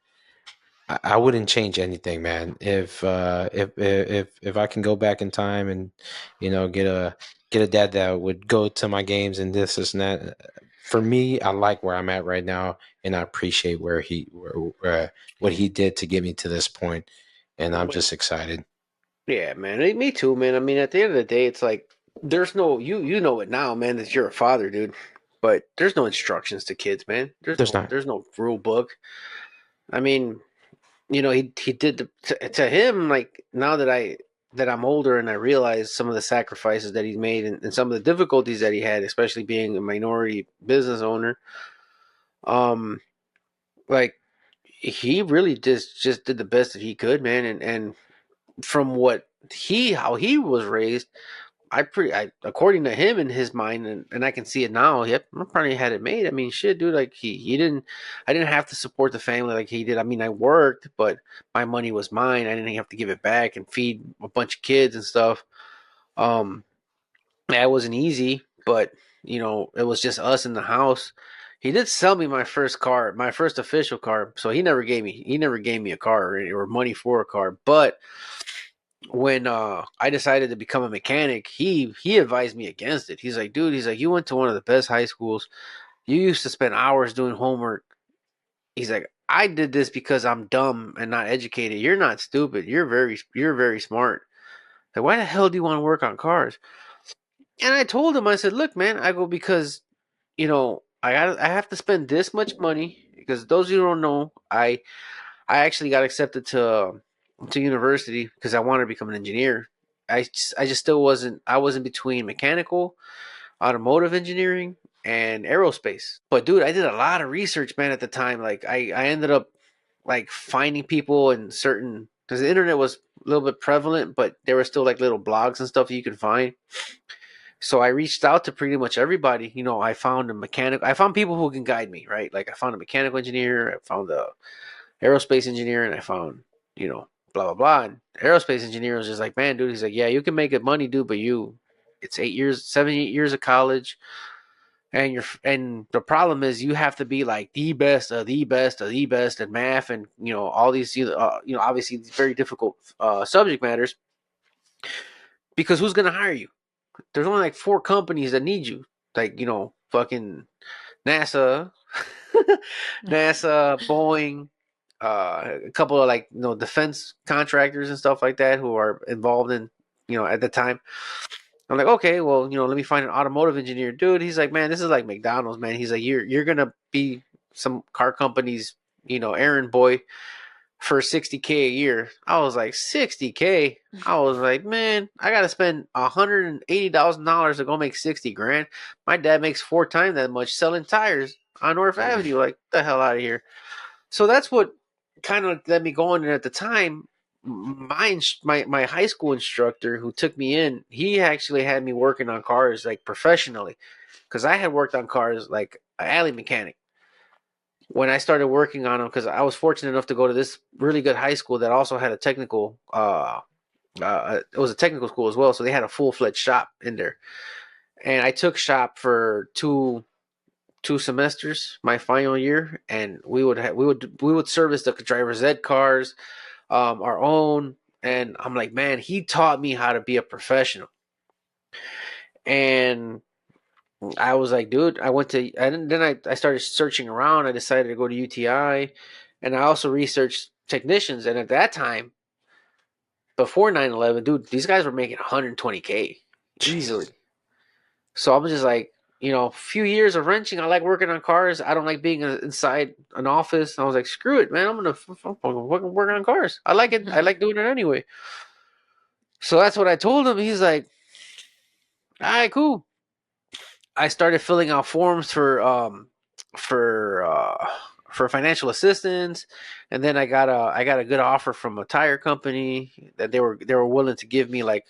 I wouldn't change anything, man. If I can go back in time and get a dad that would go to my games and this and that. For me, I like where I'm at right now, and I appreciate what he did to get me to this point, and I'm just excited. Yeah, man. Me too, man. I mean, at the end of the day, it's like there's no you know it now, man, that you're a father, dude. But there's no instructions to kids, man. There's There's no not. there's no rule book. I mean, he did to him, like, now that I'm older and I realize some of the sacrifices that he's made, and some of the difficulties that he had, especially being a minority business owner. Um, like, he really just did the best that he could, man. And from what how he was raised, I according to him in his mind, and I can see it now. Yep, I probably had it made. I mean, shit, dude. Like, he didn't. I didn't have to support the family like he did. I mean, I worked, but my money was mine. I didn't have to give it back and feed a bunch of kids and stuff. Um, that wasn't easy, but it was just us in the house. He did sell me my first car, my first official car. So he never gave me a car, or money for a car. But when I decided to become a mechanic, he advised me against it. He's like, dude, he's like, you went to one of the best high schools. You used to spend hours doing homework. He's like, I did this because I'm dumb and not educated. You're not stupid. You're very smart. Like, why the hell do you want to work on cars? And I told him, I said, look, man, I go because I have to spend this much money because those of you who don't know, I actually got accepted to university because I wanted to become an engineer. I just still wasn't. I wasn't between mechanical, automotive engineering, and aerospace. But dude, I did a lot of research, man, at the time. Like, I ended up like finding people in certain, because the internet was a little bit prevalent, but there were still like little blogs and stuff you could find. So I reached out to pretty much everybody. I found a mechanic. I found people who can guide me, right? Like, I found a mechanical engineer. I found a aerospace engineer, and I found, blah blah blah. And aerospace engineer was just like, man, dude, he's like, yeah, you can make it money, dude, but it's 8 years, 7 8 years of college, and the problem is you have to be like the best of the best of the best in math, and all these, obviously these very difficult subject matters, because who's gonna hire you? There's only like 4 companies that need you, like, fucking NASA, NASA, Boeing, a couple of, like, defense contractors and stuff like that who are involved in, at the time. I'm like, okay, well, let me find an automotive engineer, dude. He's like, man, this is like McDonald's, man. He's like, you're gonna be some car company's, errand boy for 60K a year. I was like, 60K. I was like, man, I gotta spend $180,000 to go make 60 grand. My dad makes 4 times that much selling tires on North Avenue. Like, the hell out of here. So that's what kind of let me go on. And at the time, my high school instructor who took me in, he actually had me working on cars like professionally, because I had worked on cars like an alley mechanic when I started working on them, because I was fortunate enough to go to this really good high school that also had a technical. It was a technical school as well, so they had a full fledged shop in there, and I took shop for 2 semesters my final year, and we would service the driver's ed cars, our own. And I'm like, man, he taught me how to be a professional. And I was like, dude, I started searching around. I decided to go to UTI, and I also researched technicians. And at that time, before 9/11, dude, these guys were making 120K easily. So I was just like, a few years of wrenching. I like working on cars. I don't like being inside an office. I was like, screw it, man. I'm gonna work on cars. I like it. I like doing it anyway. So that's what I told him. He's like, all right, cool. I started filling out forms for uh for financial assistance, and then I got a good offer from a tire company that they were willing to give me like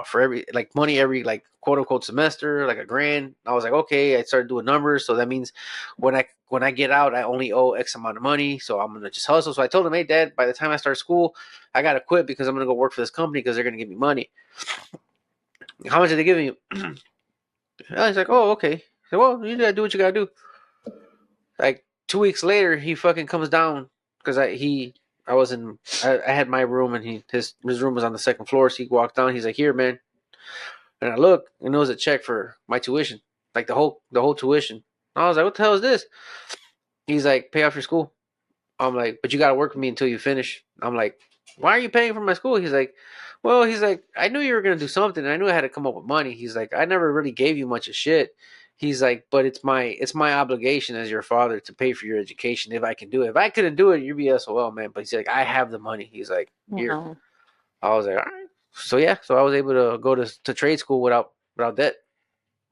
for every like money every like quote unquote semester, like $1,000. I was like, okay. I started doing numbers, so that means when I get out, I only owe X amount of money, so I'm gonna just hustle. So I told him, hey, Dad, by the time I start school, I gotta quit because I'm gonna go work for this company because they're gonna give me money. How much are they giving you? And he's like, oh, okay. I said, well, you gotta do what you gotta do. Like 2 weeks later, he fucking comes down because I had my room, and his room was on the second floor. So he walked down. He's like, here, man. And I look, and it was a check for my tuition, like the whole tuition. I was like, what the hell is this? He's like, pay off your school. I'm like, but you gotta work with me until you finish. I'm like, why are you paying for my school? He's like, well, I knew you were gonna do something, and I knew I had to come up with money. He's like, I never really gave you much of shit. He's like, but it's my obligation as your father to pay for your education if I can do it. If I couldn't do it, you'd be SOL, man. But he's like, I have the money. He's like, here. Wow. I was like, all right. So yeah, so I was able to go to trade school without debt.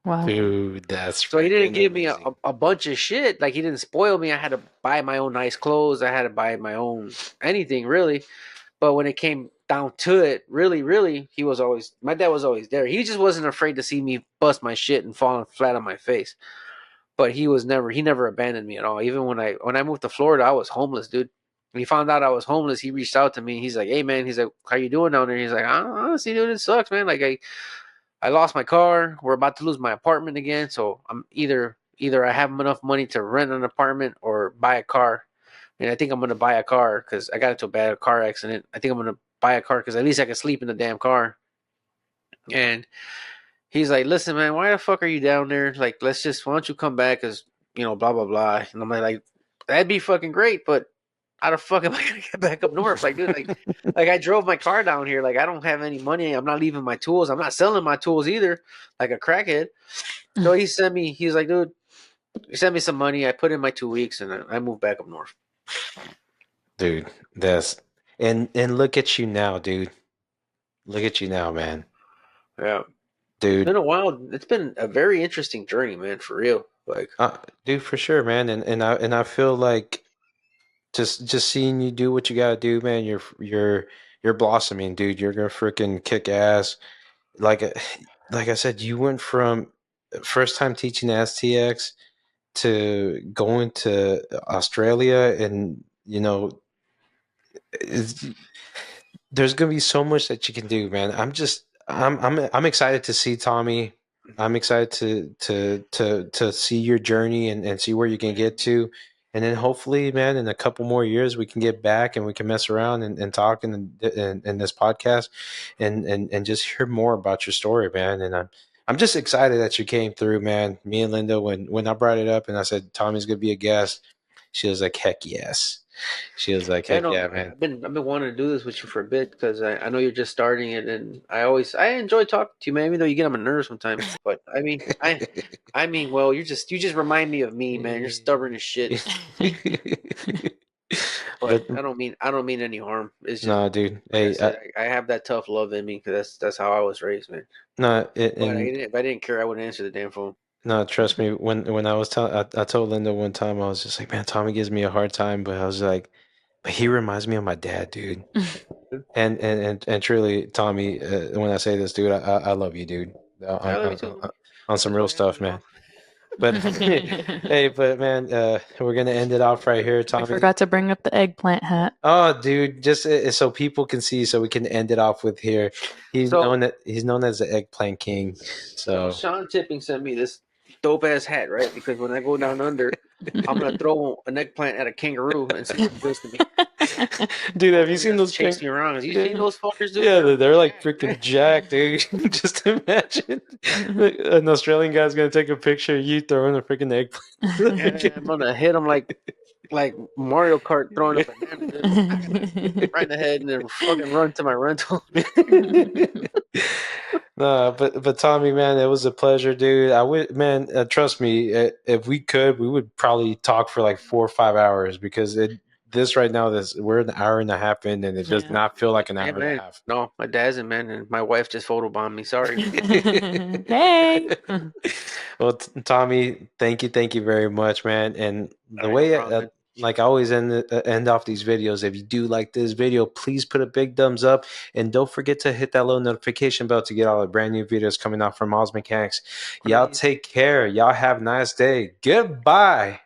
Wow. Dude, that's So he didn't freaking give me a, amazing. a bunch of shit. Like he didn't spoil me. I had to buy my own nice clothes. I had to buy my own anything really. But when it came down to it, really, really, my dad was always there. He just wasn't afraid to see me bust my shit and fall flat on my face. But he never abandoned me at all. Even when I moved to Florida, I was homeless, dude. When he found out I was homeless, he reached out to me. He's like, hey man, he's like, how you doing down there? He's like, honestly, dude, it sucks, man. Like I lost my car. We're about to lose my apartment again. So I'm either I have enough money to rent an apartment or buy a car. And I think I'm gonna buy a car because I got into a bad car accident. I think I'm gonna buy a car because at least I can sleep in the damn car. And he's like, "Listen, man, why the fuck are you down there? Like, why don't you come back? Cause blah blah blah." And I'm like, "That'd be fucking great, but how the fuck am I gonna get back up north? Like, dude, like I drove my car down here. Like, I don't have any money. I'm not leaving my tools. I'm not selling my tools either. Like a crackhead." So he sent me. He's like, "Dude, he sent me some money. I put in my 2 weeks, and I moved back up north." Dude, and look at you now, dude. Look at you now, man. Yeah. It's Dude. been a while. It's been a very interesting journey, man, for real. Like, Dude, for sure, man. And I feel like just seeing you do what you gotta do, man. You're blossoming, dude. You're gonna freaking kick ass. Like like I said, you went from first time teaching STX to going to Australia, and it's, there's gonna be so much that you can do, man. I'm excited to see Tomi. I'm excited to see your journey and see where you can get to. And then hopefully, man, in a couple more years we can get back and we can mess around and talk in this podcast and just hear more about your story, man. And I'm just excited that you came through, man. Me and Linda, when I brought it up and I said Tommy's gonna be a guest, she was like, heck yes. She was like, yeah, heck no, yeah, man. I've been wanting to do this with you for a bit because I know you're just starting it, and I enjoy talking to you, man. Even though you get on my nerves sometimes, but I mean, well, you just remind me of me, man. You're stubborn as shit, but But I don't mean any harm. It's just no, dude. like I Hey, said, I have that tough love in me because that's how I was raised, man. no, But and if I didn't care, I wouldn't answer the damn phone. no, trust me. When I was telling, I told Linda one time, I was just like, man, Tommy gives me a hard time, but I was like, but he reminds me of my dad, dude. And truly, Tommy, when I say this, dude, I love you, dude. I love you too. On some That's real why I have stuff, you, man. dog. But hey, but man, we're gonna end it off right here, I Tommy. forgot to bring up the eggplant hat. Oh, dude, just so people can see, so we can end it off with here. He's So known as the eggplant king. So So Sean Tipping sent me this. dope ass hat, right? Because when I go down under, I'm gonna throw an eggplant at a kangaroo and see what it does to me. Dude, have you seen those chase me around? Have you seen those fuckers, dude? Yeah, they're like freaking jacked, dude. Just imagine an Australian guy's gonna take a picture of you throwing a freaking eggplant. Yeah, I'm gonna hit him like Mario Kart throwing a banana dude. Right in the head and then fucking run to my rental. No, but Tommy, man, it was a pleasure, dude. I would, man, trust me, if we could, we would probably talk for like 4 or 5 hours because this right now, we're an hour and a half in, and it does not feel like an hour and a half. No, my dad's in, man, and my wife just photobombed me. Sorry. Hey. Well, Tommy, thank you very much, man. And the way, like I always end off these videos, if you do like this video, please put a big thumbs up, and don't forget to hit that little notification bell to get all the brand new videos coming out from Oz Mechanics. Y'all take care. Y'all have a nice day. Goodbye.